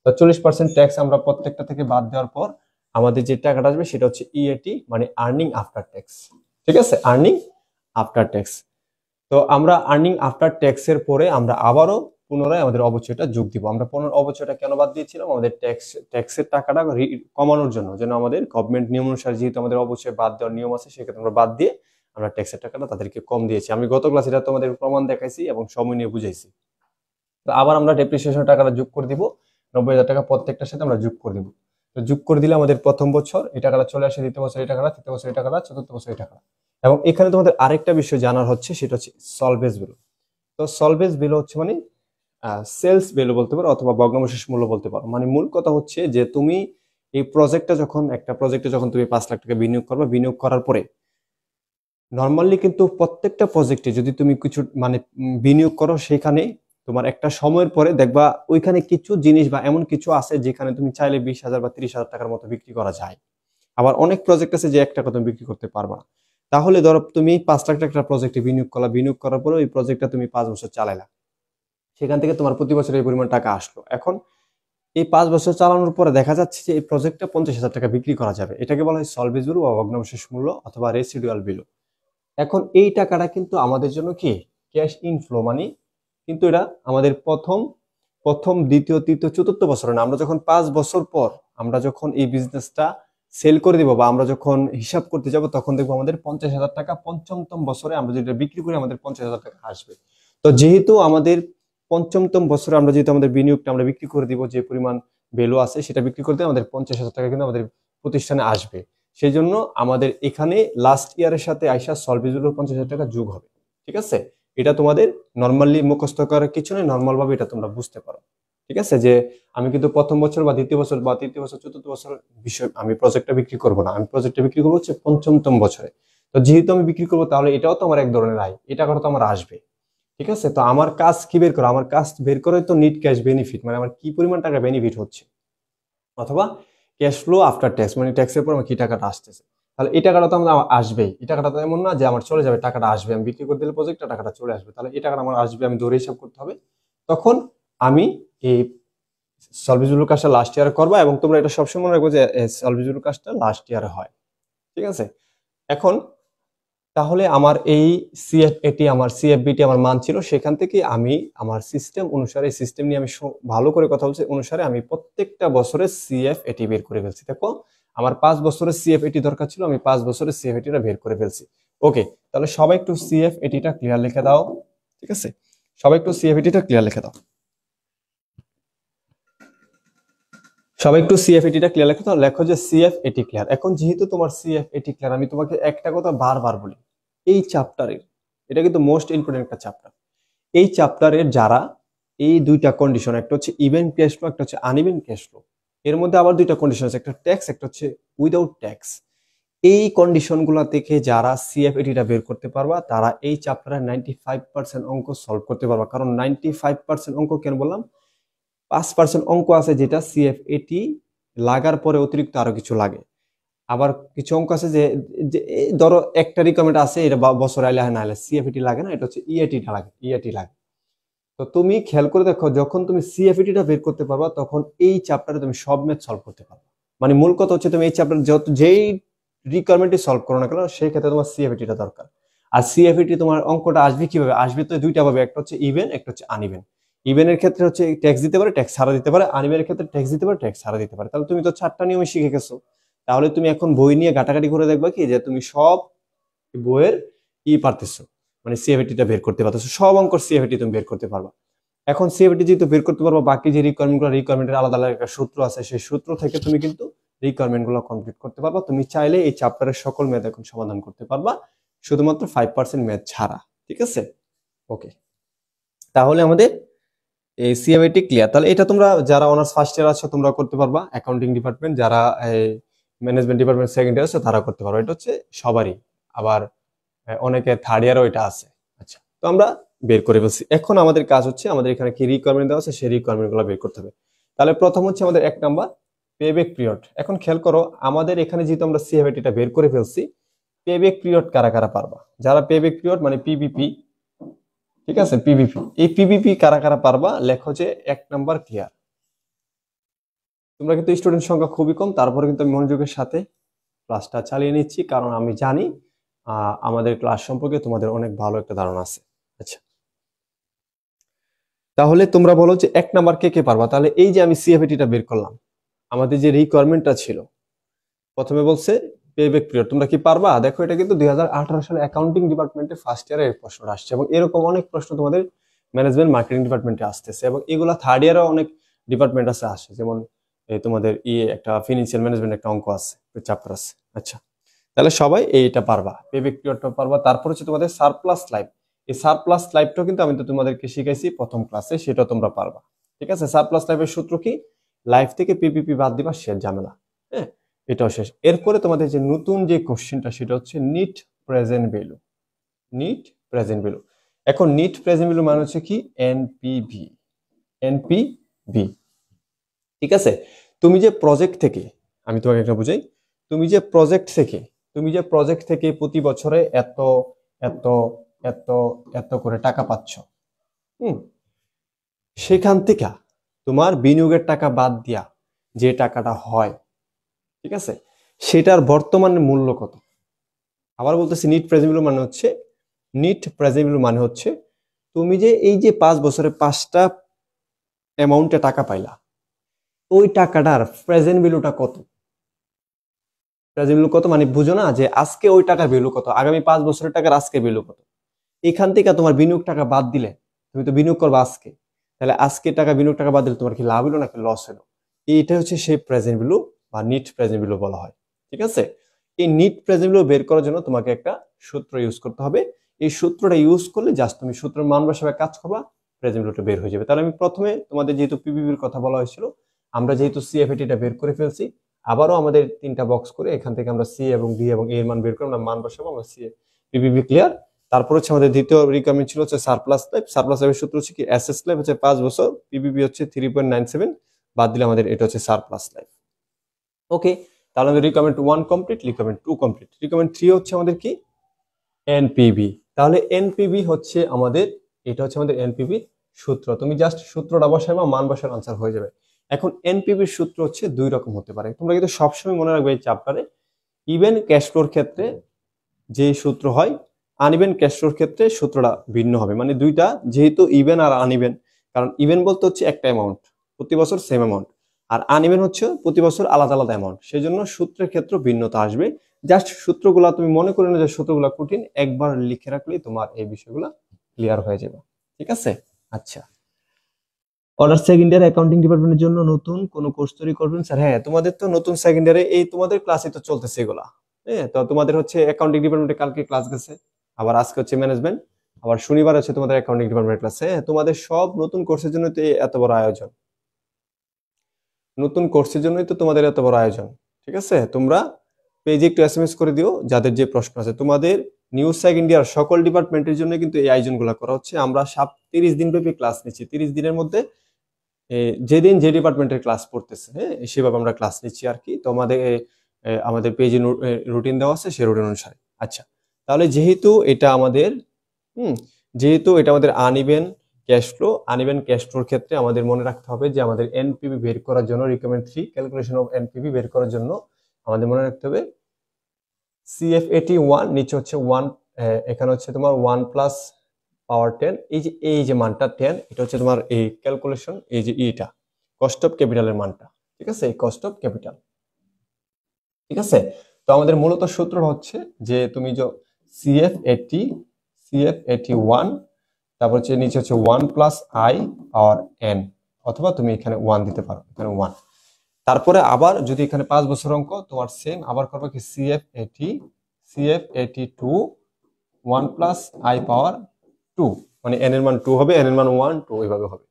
A: তো 40% ট্যাক্স আমরা প্রত্যেকটা থেকে বাদ দেওয়ার পর আমাদের যে টাকাটা আসবে সেটা হচ্ছে ইএটি, মানে আর্নিং আফটার ট্যাক্স। ঠিক আছে, আর্নিং আফটার ট্যাক্স। তো আমরা আর্নিং আফটার ট্যাক্স এর পরে আমরা আবারও পুনরায় আমাদের অবচয়টা যোগ দিব। আমরা অবচয়টা কেন বাদ দিয়েছিলাম, আমাদের ট্যাক্সের টাকাটা কমানোর জন্য, যেন আমাদের গভর্নমেন্ট নিয়ম অনুসারে যেহেতু আমাদের অবচয় বাদ দেওয়ার নিয়ম আছে, সেক্ষেত্রে আমরা বাদ দিয়ে আমরা ট্যাক্সের টাকাটা তাদেরকে কম দিয়েছি। আমি গত ক্লাসে এটা তোমাদের প্রমাণ দেখাইছি এবং সময় নিয়ে বুঝাইছি। তো আবার আমরা ডেপ্রিসিয়েশন টাকাটা যোগ করে দিব, 90,000 টাকা প্রত্যেকটার সাথে আমরা যোগ করে দিব। তো যোগ করে দিলে আমাদের প্রথম বছর এই টাকাটা চলে আসে, দ্বিতীয় বছর এই টাকাটা, তৃতীয় বছর এই টাকাটা, চতুর্থ বছর এই টাকাটা। এবং এখানে তোমাদের আরেকটা বিষয় জানার হচ্ছে, সেটা হচ্ছে সলভেজ ভ্যালু। তো সলভেজ ভ্যালু হচ্ছে মানে সেলস ভ্যালু বলতে পারো, অথবা ভগ্নাংশের মূল্য বলতে পারো। মানে মূল কথা হচ্ছে যে তুমি এই একটা প্রজেক্টে যখন তুমি 5 লাখ টাকা বিনিয়োগ করবে, বিনিয়োগ করার পরে নর্মালি কিন্তু প্রত্যেকটা প্রজেক্টে যদি তুমি কিছু মানে বিনিয়োগ করো, সেখানে তোমার একটা সময়ের পরে দেখবা ওইখানে কিছু জিনিস বা এমন কিছু আছে যেখানে তুমি চাইলে 20,000 বা 30,000 টাকার মতো বিক্রি করা যায়। আবার অনেক প্রজেক্ট আছে যে 1 টাকা তুমি বিক্রি করতে পারবা না। তাহলে ধরো তুমি 5 লাখ টাকা প্রজেক্টে বিনিয়োগ করলা, বিনিয়োগ করার পরে ওই প্রজেক্টটা তুমি 5 বছর চালাইলা, সেখান থেকে তোমার প্রতি বছর এই পরিমাণ টাকা আসলো। এখন এই 5 বছর চালানোর পরে দেখা যাচ্ছে যে এই প্রজেক্টটা 50,000 টাকা বিক্রি করা যাবে। এটাকে বলা হয় সলভেজ ভ্যালু বা ভগ্নাংশেষ মূল্য অথবা রেসিডুয়াল ভ্যালু। এখন এই টাকাটা কিন্তু আমাদের জন্য কি ক্যাশ ইনফ্লো মানি, কিন্তু এটা আমাদের প্রথম দ্বিতীয় তৃতীয় চতুর্থ বছরে না, আমরা যখন 5 বছর পর আমরা যখন এই বিজনেসটা সেল করে দিব বা আমরা যখন হিসাব করতে যাব তখন দেখবো আমাদের 50,000 টাকা পঞ্চমতম বছরে আমরা যেটা বিক্রি করি আমাদের 50,000 টাকা আসবে। তো যেহেতু আমাদের পঞ্চমতম বছরে আমরা যেহেতু আমাদের বিনিয়োগটা আমরা বিক্রি করে দিব, যে পরিমাণ ভ্যালু আছে সেটা বিক্রি করতে আমাদের 50,000 টাকা কিন্তু আমাদের প্রতিষ্ঠানে আসবে। সেই জন্য আমাদের এখানে লাস্ট ইয়ারের সাথে আইসা সলভেজুলোর 50,000 টাকা যোগ হবে। ঠিক আছে, এটা তোমাদের নর্মালি মুখস্থ করার কিছু নেই, নর্মাল ভাবে এটা তোমরা বুঝতে পারো। ঠিক আছে, যে আমি কিন্তু প্রথম বছর বা দ্বিতীয় বছর বা তৃতীয় বছর চতুর্থ বছর বিষয় আমি প্রজেক্টটা বিক্রি করবো না, আমি প্রজেক্টটা বিক্রি করবো হচ্ছে পঞ্চমতম বছরে। তো যেহেতু আমি বিক্রি করবো তাহলে এটাও তো আমার এক ধরনের আয়, এই টাকাটা তো আমার আসবে। ঠিক আছে, তো আমার কাজ কি বের করো, আমার কাজ বের করে তো নিট ক্যাশ বেনিফিট, মানে আমার কি পরিমাণ টাকা বেনিফিট হচ্ছে, অথবা ক্যাশ ফ্লো আফটার ট্যাক্স, মানে ট্যাক্সের পর আমার কি টাকাটা আসতেছে। তাহলে এই টাকাটা তো আমার আসবেই, এই টাকাটা তো এমন না যে আমার চলে যাবে, টাকাটা আসবে, আমি বিক্রি করে দিলে প্রজেক্টটা টাকাটা চলে আসবে, তাহলে এই টাকাটা আমার আসবে, আমি ধরে হিসাব করতে হবে। তখন আমি এই সলভিজুল কাজটা লাস্ট ইয়ারে করবা, এবং তোমরা এটা সবসময় মনে রাখবো যে সলভিজুল কাজটা লাস্ট ইয়ারে হয়। ঠিক আছে, এখন তাহলে আমার এই সিএফএটি আমার সিএফবিটি আমার মান ছিল, সেখান থেকে আমি আমার সিস্টেম অনুসারে, সিস্টেম নিয়ে আমি ভালো করে কথা বলছি, অনুসারে আমি প্রত্যেকটা বছরে সিএফএটি বের করে ফেলছি। দেখো আমার 5 বছরের সিএফএটি দরকার ছিল, আমি 5 বছরের সিএফএটিটা বের করে ফেলছি। ওকে, তাহলে সবাই একটু সিএফএটিটা ক্লিয়ার লিখে দাও। ঠিক আছে, সবাই একটু সিএফএটিটা ক্লিয়ার লিখে দাও। সবাই একটু সিএফএটিটা ক্লিয়ার লেখো, তো লেখো যে সিএফএটি ক্লিয়ার। এখন যেহেতু তোমার সিএফএটি ক্লিয়ার, আমি তোমাকে একটা কথা বারবার বলি, এই চ্যাপ্টারের, এটা কিন্তু মোস্ট ইম্পর্টেন্ট একটা চ্যাপ্টার, এই চ্যাপ্টারের যারা এই দুইটা কন্ডিশন, একটা হচ্ছে ইভেন ক্যাশ ফ্লো, একটা হচ্ছে আনইভেন ক্যাশ ফ্লো, এর মধ্যে আবার দুইটা কন্ডিশন আছে, একটা ট্যাক্স, একটা হচ্ছে উইদাউট ট্যাক্স। এই কন্ডিশন গুলা থেকে যারা সিএফএটিটা বের করতে পারবা তারা এই চ্যাপ্টারের 95% অঙ্ক সলভ করতে পারবা। কারণ 95% অঙ্ক কেন বললাম, 5% অঙ্ক আছে যেটা সিএফএটি লাগার পরে অতিরিক্ত আরো কিছু লাগে। আবার কিছু অঙ্ক আছে যে ধরো একটা রিকমেন্ড আছে, এটা বছর আইলে না আইলে সিএফএটি লাগে না, এটা হচ্ছে ইএটিটা লাগে, ইএটি লাগে। তো তুমি খেয়াল করে দেখো, যখন তুমি সিএফএটিটা বের করতে পারবা তখন এই চ্যাপ্টারে তুমি সব ম্যাথ সলভ করতে পারবা। মানে মূল কথা হচ্ছে তুমি এই চ্যাপ্টার যত যেই রিকোয়ারমেন্টই সলভ করো না কেন, সেই ক্ষেত্রে তোমার সিএফএটিটা দরকার। আর সিএফএটি তোমার অঙ্কটা আসবে কিভাবে, আসবে তো দুইটা ভাবে, একটা হচ্ছে ইভেন, একটা হচ্ছে আনইভেন। ইভেনের ক্ষেত্রে হচ্ছে ট্যাক্স দিতে পারে, ট্যাক্স ছাড়া দিতে পারে, আনইভেনের ক্ষেত্রে ট্যাক্স দিতে পারে, ট্যাক্স ছাড়া দিতে পারে। তাহলে তুমি তো 4টা নিয়মে শিখে গেছো। তাহলে তুমি এখন বই নিয়ে ঘাটাঘাটি করে দেখবা কি যে তুমি সব বইয়ের পারতেছো, মানে সিএফএটিটা বের করতে পারতেছো, সব অঙ্কর সিএফএটি তুমি বের করতে পারবা। এখন সিএফএটি যেহেতু বের করতে পারবো, বাকি যে রিকোয়ারমেন্টের আলাদা আলাদা একটা সূত্র আছে, সেই সূত্র থেকে তুমি কিন্তু রিকোয়ারমেন্ট গুলো কমপ্লিট করতে পারবা। তুমি চাইলে এই চ্যাপ্টারের সকল ম্যাথ এখন সমাধান করতে পারবা, শুধুমাত্র 5% ম্যাথ ছাড়া। ঠিক আছে, ওকে, তাহলে আমাদের এই সিএফএটি ক্লিয়ার। তাহলে এটা তোমরা যারা অনার্স ফার্স্ট ইয়ার আছো তোমরা করতে পারবা, অ্যাকাউন্টিং ডিপার্টমেন্ট যারা ম্যানেজমেন্ট ডিপার্টমেন্ট সেকেন্ড ইয়ার আছে তারা করতে পারবা, এটা হচ্ছে সবারই। আবার অনেকে থার্ড ইয়ারও এটা আছে। আচ্ছা, তো আমরা বের করে ফেলছি। এখন আমাদের কাজ হচ্ছে, আমাদের এখানে কি রিকোয়ারমেন্ট দেওয়া আছে সেই রিকোয়ারমেন্ট গুলো বের করতে হবে। তাহলে প্রথম হচ্ছে আমাদের 1 নাম্বার পেব্যাক পিরিয়ড। এখন খেয়াল করো, আমাদের এখানে যেহেতু আমরা সিএফএটিটা বের করে ফেলছি, পেব্যাক পিরিয়ড কারা কারা পারবা, যারা পেব্যাক পিরিয়ড মানে পিবিপি, ঠিক আছে, পিবিপি, এই পিবিপি কারা কারা পারবা, লেখো যে 1 নাম্বার ক্লিয়ার। তোমরা কিন্তু স্টুডেন্ট সংখ্যা খুবই কম, তারপরে কিন্তু আমি মনোযোগের সাথে ক্লাসটা চালিয়ে নিচ্ছি, কারণ আমি জানি আমাদের ক্লাস সম্পর্কে তোমাদের অনেক ভালো একটা ধারণা আছে। আচ্ছা, তাহলে তোমরা বলো যে 1 নাম্বার কে কে পারবা। তাহলে এই যে আমি সিএফএটিটা বের করলাম, আমাদের যে রিকোয়ারমেন্টটা ছিল, প্রথমে বলছে পেব্যাক পিরিয়ড, তোমরা কি পারবা? দেখো এটা কিন্তু 2018 সালে অ্যাকাউন্টিং ডিপার্টমেন্টে ফার্স্ট ইয়ারে এই প্রশ্নটা আসছে, এবং এরকম অনেক প্রশ্ন তোমাদের ম্যানেজমেন্ট মার্কেটিং ডিপার্টমেন্টে আসতেছে, এবং এগুলা থার্ড ইয়ারেও অনেক ডিপার্টমেন্ট আছে আসে, যেমন তোমাদের একটা ফিনান্সিয়াল ম্যানেজমেন্ট একটা অঙ্ক আছে, চ্যাপ্টার আছে। আচ্ছা, তাহলে সবাই এইটা পারবা, পেব্যাক পিরিয়ডটা পারবা। তারপর হচ্ছে তোমাদের সারপ্লাস লাইফ, এই সারপ্লাস লাইফটাও কিন্তু আমি তো তোমাদেরকে শিখাইছি প্রথম ক্লাসে, সেটা তোমরা পারবা। ঠিক আছে, সারপ্লাস লাইফের সূত্র কি, লাইফ থেকে পিপিপি বাদ দিবা, শেষ ঝামেলা। হ্যাঁ, এটাও শেষ। এরপরে তোমাদের যে নতুন যে কোশ্চেনটা সেটা হচ্ছে net present value, net present value. এখন নিট প্রেজেন্ট ভ্যালু মানে হচ্ছে কি, এনপিভি, এনপিভি। ঠিক আছে, তুমি যে প্রজেক্ট থেকে, আমি তোমাকে একটা বুঝাই, তুমি যে প্রজেক্ট থেকে প্রতি বছরে এত এত এত এত করে টাকা পাচ্ছ, হুম, সেখান থেকে তোমার বিনিয়োগের টাকা বাদ দিয়া যে টাকাটা হয়, ঠিক আছে, সেটার বর্তমানে মূল্য কত। আবার বলতেছি, নিট প্রেজেন্ট ভ্যালু মানে হচ্ছে তুমি যে এই যে 5 বছরে 5টা অ্যামাউন্টে টাকা পাইলা, ওই টাকাটার প্রেজেন্ট ভ্যালুটা কত। প্রেজেন্ট ভ্যালু কত মানে বুঝো না, যে আজকে ওই টাকার ভ্যালু কত, আগামী 5 বছরের টাকার আজকে ভ্যালু কত। এখান থেকে তোমার বিনিয়োগ টাকা বাদ দিলে, তুমি তো বিনিয়োগ করবে আজকে, তাহলে আজকে টাকা বিনিয়োগ টাকা বাদ দিলে তোমার কি লাভ হলো নাকি লস হলো। এইটা হচ্ছে সেই প্রেজেন্ট ভ্যালু বা নিট প্রেজেন্ট ভ্যালু বলা হয়, ঠিক আছে। এই নিট প্রেজেন্ট ভ্যালু বের করার জন্য তোমাকে একটা সূত্র ইউজ করতে হবে। এই সূত্রটা ইউজ করলে জাস্ট তুমি সূত্রের মান বসাবে, কাজ করবা, প্রেজেন্ট ভ্যালুটা বের হয়ে যাবে। তাহলে আমি প্রথমে তোমাদের যেহেতু পিপিবির কথা বলা হয়েছিল, আমরা যেহেতু সিএফএটিটা বের করে ফেলছি, আবারও আমাদের 3টা বক্স করে এখান থেকে আমরা সি এবং ডি এবং এর মান বের করে আমরা মান বসাবো, আমরা সি পিপিবি ক্লিয়ার। তারপর হচ্ছে আমাদের দ্বিতীয় রিকোয়ারমেন্ট ছিল হচ্ছে সারপ্লাস লাইফ। সারপ্লাস লাইফের সূত্র হচ্ছে কি, এসএস লাইফ হচ্ছে 5 বছর, পিপিবি হচ্ছে 3.97, বাদ দিলে আমাদের এটা হচ্ছে সারপ্লাস লাইফ। ওকে, তাহলে আমাদের requirement 1 complete, requirement 2 complete. Requirement 3 হচ্ছে আমাদের কি, এনপিবি। তাহলে এনপিবি হচ্ছে আমাদের, এটা হচ্ছে আমাদের এনপিবি সূত্র। তুমি জাস্ট সূত্রটা বসাইবা, মান বসার আনসার হয়ে যাবে। এখন এনপিবির সূত্র হচ্ছে 2 রকম হতে পারে, তোমরা কিন্তু সবসময় মনে রাখবে এই চ্যাপ্টারে। ইভেন ক্যাশ ফ্লোর ক্ষেত্রে যে সূত্র হয়, আনইভেন ক্যাশ ফ্লোর ক্ষেত্রে সূত্রটা ভিন্ন হবে। মানে দুইটা যেহেতু ইভেন আর আনইভেন, কারণ ইভেন বলতে হচ্ছে একটা অ্যামাউন্ট, প্রতি বছর সেম অ্যামাউন্ট, আর আনইভেন হচ্ছে প্রতি বছর আলাদা আলাদা অ্যামাউন্ট, সেই জন্য সূত্রের ক্ষেত্রে ভিন্নতা আসবে। জাস্ট সূত্রগুলা তুমি মনে করে না যে সূত্রগুলা কঠিন, একবার লিখে রাখলেই তোমার এই বিষয়গুলো ক্লিয়ার হয়ে যাবে, ঠিক আছে। আচ্ছা, অনার্স সেকেন্ড ইয়ার অ্যাকাউন্টিং ডিপার্টমেন্টের জন্য নতুন কোন কোর্স তৈরি করবেন স্যার? হ্যাঁ, তোমাদের তো নতুন সেকেন্ড ইয়ারে এই তোমাদের ক্লাসই তো চলতেছে এগুলা। হ্যাঁ, তো তোমাদের হচ্ছে অ্যাকাউন্টিং ডিপার্টমেন্টে কালকে ক্লাস গেছে, আবার আজকে হচ্ছে ম্যানেজমেন্ট, আবার শনিবার হচ্ছে তোমাদের অ্যাকাউন্টিং ডিপার্টমেন্টের ক্লাস। হ্যাঁ, তোমাদের সব নতুন কোর্সের জন্য তো এত বড় আয়োজন, নতুন কোর্সের জন্যই তো তোমাদের এত বড় আয়োজন, ঠিক আছে। তোমরা পেজে একটু এসএমএস করে দিও যাদের যে প্রশ্ন আছে। তোমাদের নিউজ সেকেন্ড ইয়ার সকল ডিপার্টমেন্টের জন্য কিন্তু এই আয়োজনগুলো করা হচ্ছে। আমরা 30 দিন ব্যাপী ক্লাস নিচ্ছি, 30 দিনের মধ্যে যেদিন যে ডিপার্টমেন্টের ক্লাস পড়তেছে, হ্যাঁ, সেভাবে আমরা ক্লাস নিচ্ছি আর কি। তো আমাদের পেজে রুটিন দেওয়া আছে, সেই রুটিন অনুসারে। আচ্ছা, তাহলে যেহেতু এটা আমাদের আনইভেন ক্যাশ ফ্লোর ক্ষেত্রে আমাদের মনে রাখতে হবে যে আমাদের এনপিভি বের করার জন্য, রিকমেন্ড 3 ক্যালকুলেশন অফ এনপিভি বের করার জন্য আমাদের মনে রাখতে হবে সিএফএটি 1, নিচে হচ্ছে 1, এখানে হচ্ছে তোমার 1 প্লাস পাওয়ার 10, এই যে মানটা 10, এটা হচ্ছে তোমার এই ক্যালকুলেশন, এই যে এটা কস্ট অফ ক্যাপিটালের মানটা, ঠিক আছে, এই কস্ট অফ ক্যাপিটাল, ঠিক আছে। তো আমাদের মূলত সূত্র হচ্ছে যে তুমি যে সিএফ80 1, তারপর হচ্ছে নিচে হচ্ছে 1 প্লাস আই পাওয়ার এন, অথবা তুমি এখানে 1 দিতে পারো, এখানে 1। তারপরে আবার যদি এখানে 5 বছর অঙ্ক, তোমার সেম আবার করবে কি সিএফ80 2 1 প্লাস আই পাওয়ার 2, মানে এন এর মান 2 হবে, এন এর মান 1 2 এইভাবে হবে।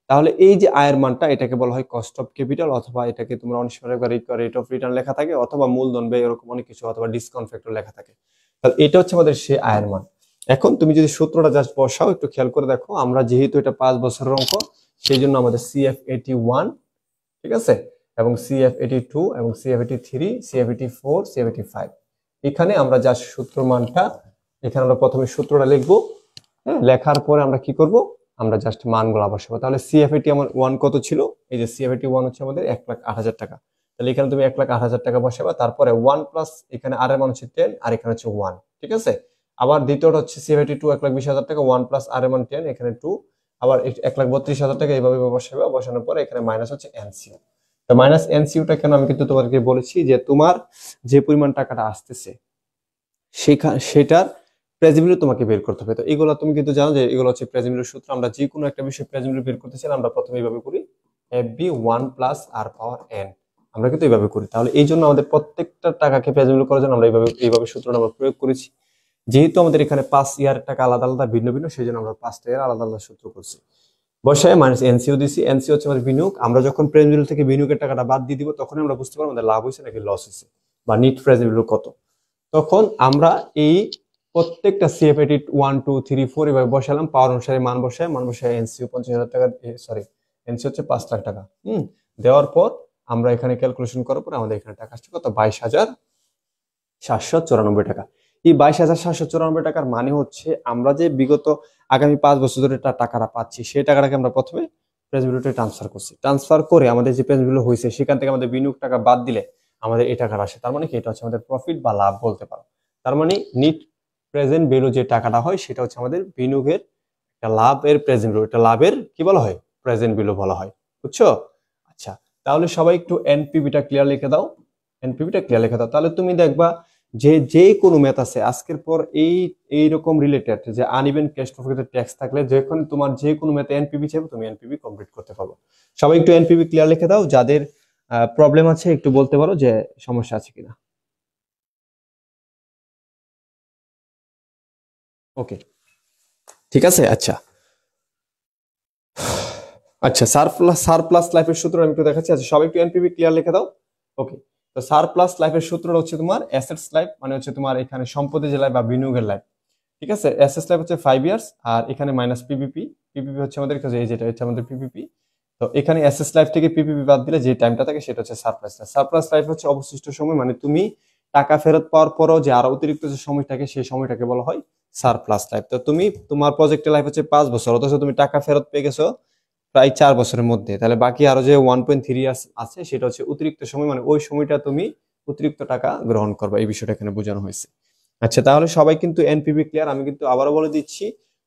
A: তাহলে এই যে আয়ের মানটা, এটাকে বলা হয় কস্ট অফ ক্যাপিটাল, অথবা এটাকে তোমরা অনেক সময় রেট অফ রিটার্ন লেখা থাকে, অথবা মূলধন ব্যয়, এরকম অনেক কিছু, অথবা ডিসকাউন্ট ফ্যাক্টর লেখা থাকে। তাহলে এটা হচ্ছে আমাদের সেই আয়ের মান। এখন তুমি যদি সূত্রটা জাস্ট বসাও, একটু খেয়াল করে দেখো, আমরা যেহেতু এটা 5 বছরের অঙ্ক, সেই জন্য আমাদের সিএফ81, ঠিক আছে, এবং সিএফ82 এবং সিএফ83, সিএফ84, সিএফ85, এখানে আমরা জাস্ট সূত্র মানটা, এখানে আমরা প্রথমে সূত্রটা লিখবো। হ্যাঁ, লেখার পরে আমরা কি করব, আমরা জাস্ট মানগুলো বসাবো। তাহলে সিএফএটি আমার 1 কত ছিল, এই যে সিএফএটি 1 হচ্ছে আমাদের 1,08,000 টাকা। তাহলে এখানে তুমি 1,08,000 টাকা বসাবা, তারপরে 1 প্লাস এখানে আর এর মান হচ্ছে 10, আর এখানে হচ্ছে 1, ঠিক আছে। আবার দ্বিতীয়টা হচ্ছে সিএফএটি 2 1,20,000 টাকা, 1 প্লাস আর এর মান 10, এখানে 2, আবার 1,32,000 টাকা, এইভাবে বসাবে। বসানোর পরে এখানে মাইনাস হচ্ছে এনসিউ। তো মাইনাস এনসিউটা কেন, আমি কিন্তু তোমাদেরকে বলেছি যে তোমার যে পরিমাণ টাকাটা আসতেছে সেটার প্রেজেন্ট তোমাকে বের করতে হবে। তো এগুলো তুমি কিন্তু জানো যে এগুলো হচ্ছে প্রেজেন্টের সূত্র। আমরা যে কোনো একটা বিষয় প্রেজেন্ট বের করতে চাই, আমরা প্রথমে এইভাবে করি, এফবি 1 প্লাস আর পাওয়ার এন, আমরা কিন্তু এইভাবে করি। তাহলে এই জন্য আমাদের প্রত্যেকটা টাকাকে প্রেজেন্ট করার জন্য আমরা এইভাবে সূত্রটা আমরা প্রয়োগ করেছি। যেহেতু আমাদের এখানে 5 ইয়ার টাকা আলাদা আলাদা ভিন্ন ভিন্ন, সেই জন্য আমরা 5টা ইয়ার আলাদা আলাদা সূত্র করছি। বসায় মাইনাস এনসিও দিছি, এনসিও হচ্ছে আমাদের বিনিয়োগ। আমরা যখন প্রেজেন্ট থেকে বিনিয়োগের টাকাটা বাদ দিয়ে দিব, তখন আমরা বুঝতে পারবো আমাদের লাভ হয়েছে নাকি লস হয়েছে, বা নিট প্রেজেন্ট কত। তখন আমরা এই প্রত্যেকটা সিএফএটি 1 2 3 4 এভাবে বসালাম, পাওয়ার অনুসারে মান বসায় এনসিও 50,000 টাকা, সরি এনসিও হচ্ছে 5 লাখ টাকা। দেওয়ার পর আমরা এখানে ক্যালকুলেশন করার পর আমাদের এখানে টাকা আসছে কত, 22,794 টাকা। এই 22,794 টাকার মানে হচ্ছে আমরা যে বিগত আগামী 5 বছর ধরে টাকাটা পাচ্ছি, সেই টাকাটাকে আমরা প্রথমে প্রেজেন্ট ভ্যালুতে ট্রান্সফার করছি, ট্রান্সফার করে আমাদের যে প্রেজেন্ট ভ্যালু হয়েছে সেখান থেকে আমাদের বিনিয়োগ টাকা বাদ দিলে আমাদের এই টাকাটা আসে। তার মানে কি, এটা হচ্ছে আমাদের প্রফিট বা লাভ বলতে পারো। তার মানে নিট প্রেজেন্ট ভ্যালু যে টাকাটা হয় সেটা হচ্ছে আমাদের বিনিয়োগের একটা লাভের প্রেজেন্ট ভ্যালু, এটা লাভের কি বলা হয়, প্রেজেন্ট ভ্যালু বলা হয়। বুঝছো? আচ্ছা, তাহলে সবাই একটু এনপিভিটা ক্লিয়ার লিখে দাও, এনপিভিটা ক্লিয়ার লিখে দাও। তাহলে তুমি দেখবা যে কোনো ম্যাথ আছে আজকের পর এইরকম রিলেটেড যে আনইভেন ক্যাশ প্রফিটের ট্যাক্স থাকলে যখন তোমার যে কোনো ম্যাথে এনপিভি চাইবে তুমি এনপিভি কমপ্লিট করতে পারবে। সবাই একটু এনপিভি ক্লিয়ার লিখে দাও, যাদের প্রবলেম আছে একটু বলতে পারো যে সমস্যা আছে কিনা। ওকে, ঠিক আছে। আচ্ছা আচ্ছা, সারপ্লাস লাইফের সূত্র আমি একটু দেখাচ্ছি। আচ্ছা, সবাই একটু এনপিভি ক্লিয়ার লিখে দাও। ওকে, তো সারপ্লাস লাইফের সূত্রটা হচ্ছে তোমার অ্যাসেটস লাইফ, মানে হচ্ছে তোমার এখানে সম্পত্তি যে লাইফ বা বিনিয়োগের লাইফ। ঠিক আছে, অ্যাসেটস লাইফ হচ্ছে 5 ইয়ার্স, আর এখানে মাইনাস পিপিপি। পিপিপি হচ্ছে আমাদের কাছে এই যেটা হচ্ছে আমাদের পিপিপি। তো এখানে অ্যাসেটস লাইফ থেকে পিপিপি বাদ দিলে যে টাইমটা থাকে সেটা হচ্ছে সারপ্লাস লাইফ। সারপ্লাস লাইফ হচ্ছে অবশিষ্ট সময়, মানে তুমি টাকা ফেরত পাওয়ার পরও যে আরো অতিরিক্ত যে সময় থাকে সেই সময়টাকে বলা হয় সারপ্লাস লাইফ। তো তুমি তোমার প্রজেক্টের লাইফ হচ্ছে 5 বছর, অথচ তুমি টাকা ফেরত পেয়ে গেছো প্রায় 4 বছরের মধ্যে, তাহলে বাকি আরো যে 1.3 ইয়ার্স আছে সেটা হচ্ছে অতিরিক্ত সময়, মানে ওই সময়টা তুমি অতিরিক্ত টাকা গ্রহণ করবে, এই বিষয়টা এখানে বোঝানো হয়েছে। আচ্ছা, তাহলে সবাই কিন্তু এনপিভি ক্লিয়ার। আমি কিন্তু আবারও বলে দিচ্ছি,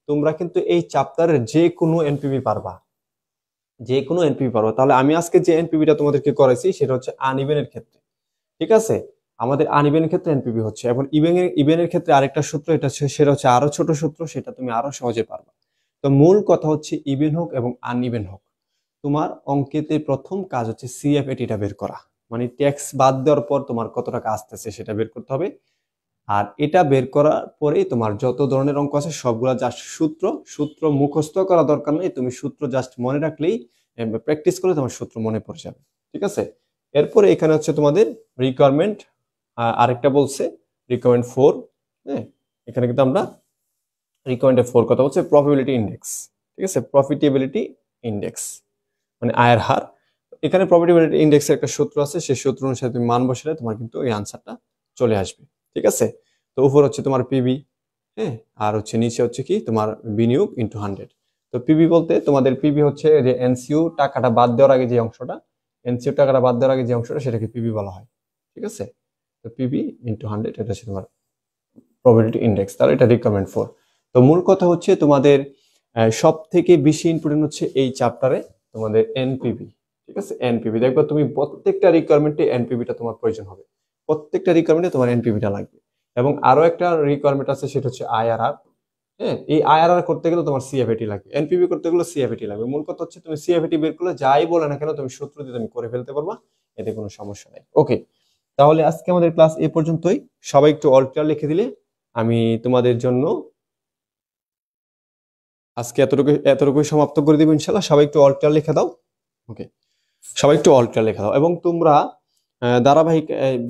A: তোমরা কিন্তু এই চ্যাপ্টারের যে কোনো এনপিভি পারবা, যে কোনো এনপিভি পারবা। তাহলে আমি আজকে যে এনপিভিটা তোমাদেরকে করাইছি সেটা হচ্ছে আনইভেনের ক্ষেত্রে। ঠিক আছে, আমাদের আনইভেনের ক্ষেত্রে এনপিভি হচ্ছে। এখন ইভেনের ক্ষেত্রে আরেকটা সূত্র, এটা হচ্ছে সেটা হচ্ছে আরো ছোট সূত্র, সেটা তুমি আরো সহজে পারবা। তো মূল কথা হচ্ছে ইভেন হোক এবং আনইভেন হোক, তোমার অঙ্কেতে প্রথম কাজ হচ্ছে সিএফএটিটা বের করা, মানে ট্যাক্স বাদ দেওয়ার পর তোমার কত টাকা আসতেছে সেটা বের করতে হবে। আর এটা বের করার পরেই তোমার যত ধরনের অঙ্ক আছে সবগুলা জাস্ট সূত্র, সূত্র মুখস্থ করা দরকার নেই, তুমি সূত্র জাস্ট মনে রাখলেই, প্র্যাকটিস করলে তোমার সূত্র মনে পড়ে যাবে। ঠিক আছে, এরপরে এখানে হচ্ছে তোমাদের রিকোয়ারমেন্ট আরেকটা বলছে, রিকোয়ারমেন্ট 4। হ্যাঁ, এখানে কিন্তু আমরা রিকোয়ারমেন্ট 4 কথা বলছে প্রফিটেবিলিটি ইন্ডেক্স। ঠিক আছে, প্রফিটেবিলিটি ইন্ডেক্স মানে আয়ের হার। এখানে প্রফিটেবিলিটি ইন্ডেক্সের একটা সূত্র আছে, সেই সূত্র অনুসারে তুমি মান বসালে তোমার কিন্তু এই আনসারটা চলে আসবে। ঠিক আছে, তো উপর হচ্ছে তোমার পিবি, হ্যাঁ, আর হচ্ছে নিচে হচ্ছে কি তোমার বিনিয়োগ ইনটু 100। তো পিবি বলতে তোমাদের পিবি হচ্ছে যে এনসিইউ টাকাটা বাদ দেওয়ার আগে যে অংশটা, এনসিইউ টাকাটা বাদ দেওয়ার আগে যে অংশটা সেটাকে পিবি বলা হয়। ঠিক আছে, তো পিবি ইনটু 100 এটা হচ্ছে তোমার প্রফিটেবিলিটি ইন্ডেক্স, তাহলে এটা রিকোয়ারমেন্ট 4। তো মূল কথা হচ্ছে তোমাদের সব থেকে বেশি ইম্পর্টেন্ট হচ্ছে এই চ্যাপ্টারে তোমাদের এনপিভি। ঠিক আছে, এনপিভি দেখবা তুমি প্রত্যেকটা রিকোয়ারমেন্টে এনপিভিটা তোমার প্রয়োজন হবে, প্রত্যেকটা রিকোয়ারমেন্টে তোমার এনপিভিটা লাগবে। এবং আরো একটা রিকোয়ারমেন্ট আছে সেটা হচ্ছে আইআরআর। হ্যাঁ, এই আইআরআর করতে গেলে তোমার সিএফএটি লাগবে, এনপিভি করতে গেলে সিএফএটি লাগবে। মূল কথা হচ্ছে তুমি সিএফএটি বের করলে যাই বলে না কেন তুমি সূত্র দিয়ে তুমি করে ফেলতে পারবা, এতে কোনো সমস্যা নেই। ওকে, তাহলে আজকে আমাদের ক্লাস এ পর্যন্তই। সবাই একটু অল ক্লিয়ার লিখে দিলে আমি তোমাদের জন্য আজকে এতটুকুই সমাপ্ত করে দিব ইনশাল্লাহ। সবাই একটু অল ক্লিয়ার লিখে দাও। ওকে, সবাই একটু অল ক্লিয়ার লিখে দাও। এবং তোমরা ধারাবাহিক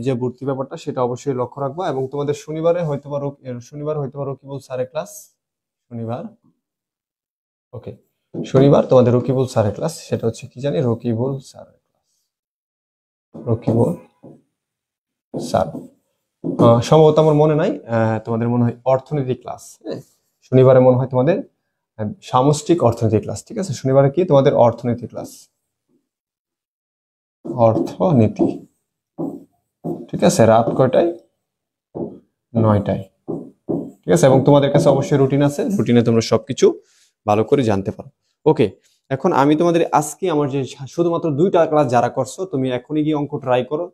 A: যে ভর্তি ব্যাপারটা সেটা অবশ্যই লক্ষ্য রাখবা। এবং তোমাদের শনিবার হয়তো রকিবুল স্যারের ক্লাস, শনিবার। ওকে, শনিবার তোমাদের রকিবুল স্যারের ক্লাস, সেটা হচ্ছে কি জানি, রকিবুল স্যারের ক্লাস, রকিবুল স্যার সম্ভবত আমার মনে নাই। তোমাদের মনে হয় অর্থনীতি ক্লাস। হ্যাঁ, শনিবারে মনে হয় তোমাদের সামষ্টিক অর্থনীতি ক্লাস। ঠিক আছে, শনিবারে কি তোমাদের অর্থনীতি ক্লাস, অর্থনীতি। ঠিক আছে, রাত কয়টায়? 9টায়। ঠিক আছে, এবং তোমাদের কাছে অবশ্যই রুটিন আছে, রুটিনে তোমরা সবকিছু ভালো করে জানতে পারো। ওকে, এখন আমি তোমাদের আজকে আমার যে শুধুমাত্র 2টা ক্লাস যারা করছো, তুমি এখনই গিয়ে অঙ্ক ট্রাই করো।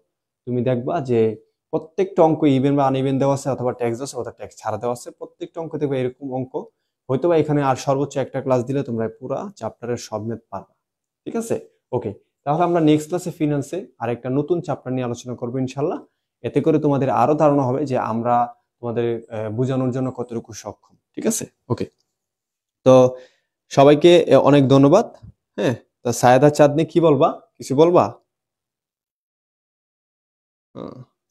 A: তুমি দেখবা যে প্রত্যেকটা অঙ্ক ইভেন বা আনইভেন দেওয়া আছে, অথবা ট্যাক্স আছে অথবা ট্যাক্স ছাড়া দেওয়া আছে। প্রত্যেকটা অঙ্ক দেখবে এরকম অঙ্ক, হয়তোবা এখানে আর সর্বোচ্চ একটা ক্লাস দিলে তোমরা পুরো চ্যাপ্টারের সব ম্যাথ পারবা। ঠিক আছে, ওকে, তাহলে আমরা নেক্সট ক্লাসে ফিনান্সে আরেকটা নতুন চ্যাপ্টার নিয়ে আলোচনা করবো ইনশাল্লাহ। এতে করে তোমাদের আরো ধারণা হবে যে আমরা তোমাদের বোঝানোর জন্য কতটুকু সক্ষম। ঠিক আছে, ওকে, তো সবাইকে অনেক ধন্যবাদ। হ্যাঁ, তা সায়েদা চাঁদনি কি বলবা, কিছু বলবা?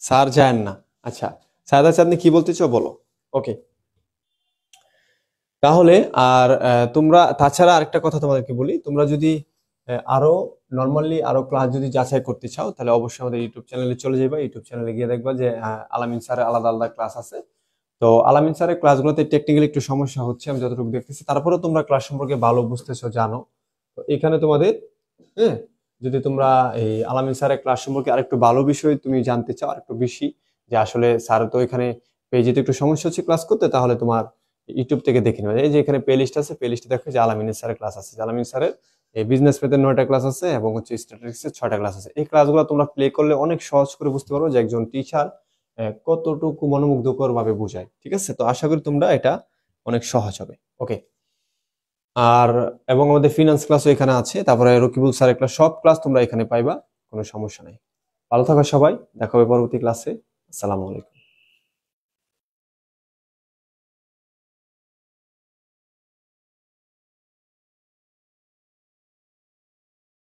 A: স্যার যায়েন না। আচ্ছা, সায়েদা চাঁদনি কি বলতে চাও বলো। ওকে, তাহলে আর তোমরা তাছাড়া আরেকটা কথা তোমাদেরকে বলি, তোমরা যদি আরো নর্মালি আরো ক্লাস যদি যাচাই করতে চাও তাহলে অবশ্যই আমাদের ইউটিউব চ্যানেলে চলে যাবে। ইউটিউব চ্যানেলে গিয়ে দেখবা যে আলামিন স্যারের আলাদা আলাদা ক্লাস আছে। তো আলামিন স্যারের ক্লাসগুলোতে টেকনিক্যালি একটু সমস্যা হচ্ছে আমি যতটুকু দেখতেছি, তারপরেও তোমরা ক্লাস সম্পর্কে ভালো বুঝতেছো, জানো। তো এখানে তোমাদের, হ্যাঁ, যদি তোমরা এই আলামিন স্যারের ক্লাস সম্পর্কে আরেকটু ভালো বিষয় তুমি জানতে চাও, আরেকটু বেশি, যে আসলে স্যার তো এখানে পেজে তো একটু সমস্যা হচ্ছে ক্লাস করতে, তাহলে তোমার ইউটিউব থেকে দেখে নেবে। এই যে এখানে প্লে লিস্ট আছে, প্লে লিস্টে দেখো যে আলামিন স্যারের ক্লাস আছে, যে আলামিন স্যারের এই বিজনেস ম্যাথের 9টা ক্লাস আছে এবং হচ্ছে স্ট্যাটিস্টিক্সের 6টা ক্লাস আছে। এই ক্লাসগুলো তোমরা প্লে করলে অনেক সহজ করে বুঝতে পারো যে একজন টিচার কতটুকু মনোমুগ্ধকর ভাবে বোঝায়। ঠিক আছে, তো আশা করি তোমরা এটা অনেক সহজ হবে। ওকে। আর এবং আমাদের ফিনান্স ক্লাসও এখানে আছে, তারপরে রকিবুল স্যারের ক্লাস, সব ক্লাস তোমরা এখানে পাইবা, কোনো সমস্যা নাই। ভালো থাকো সবাই, দেখা হবে পরবর্তী ক্লাসে। আসসালামু আলাইকুম।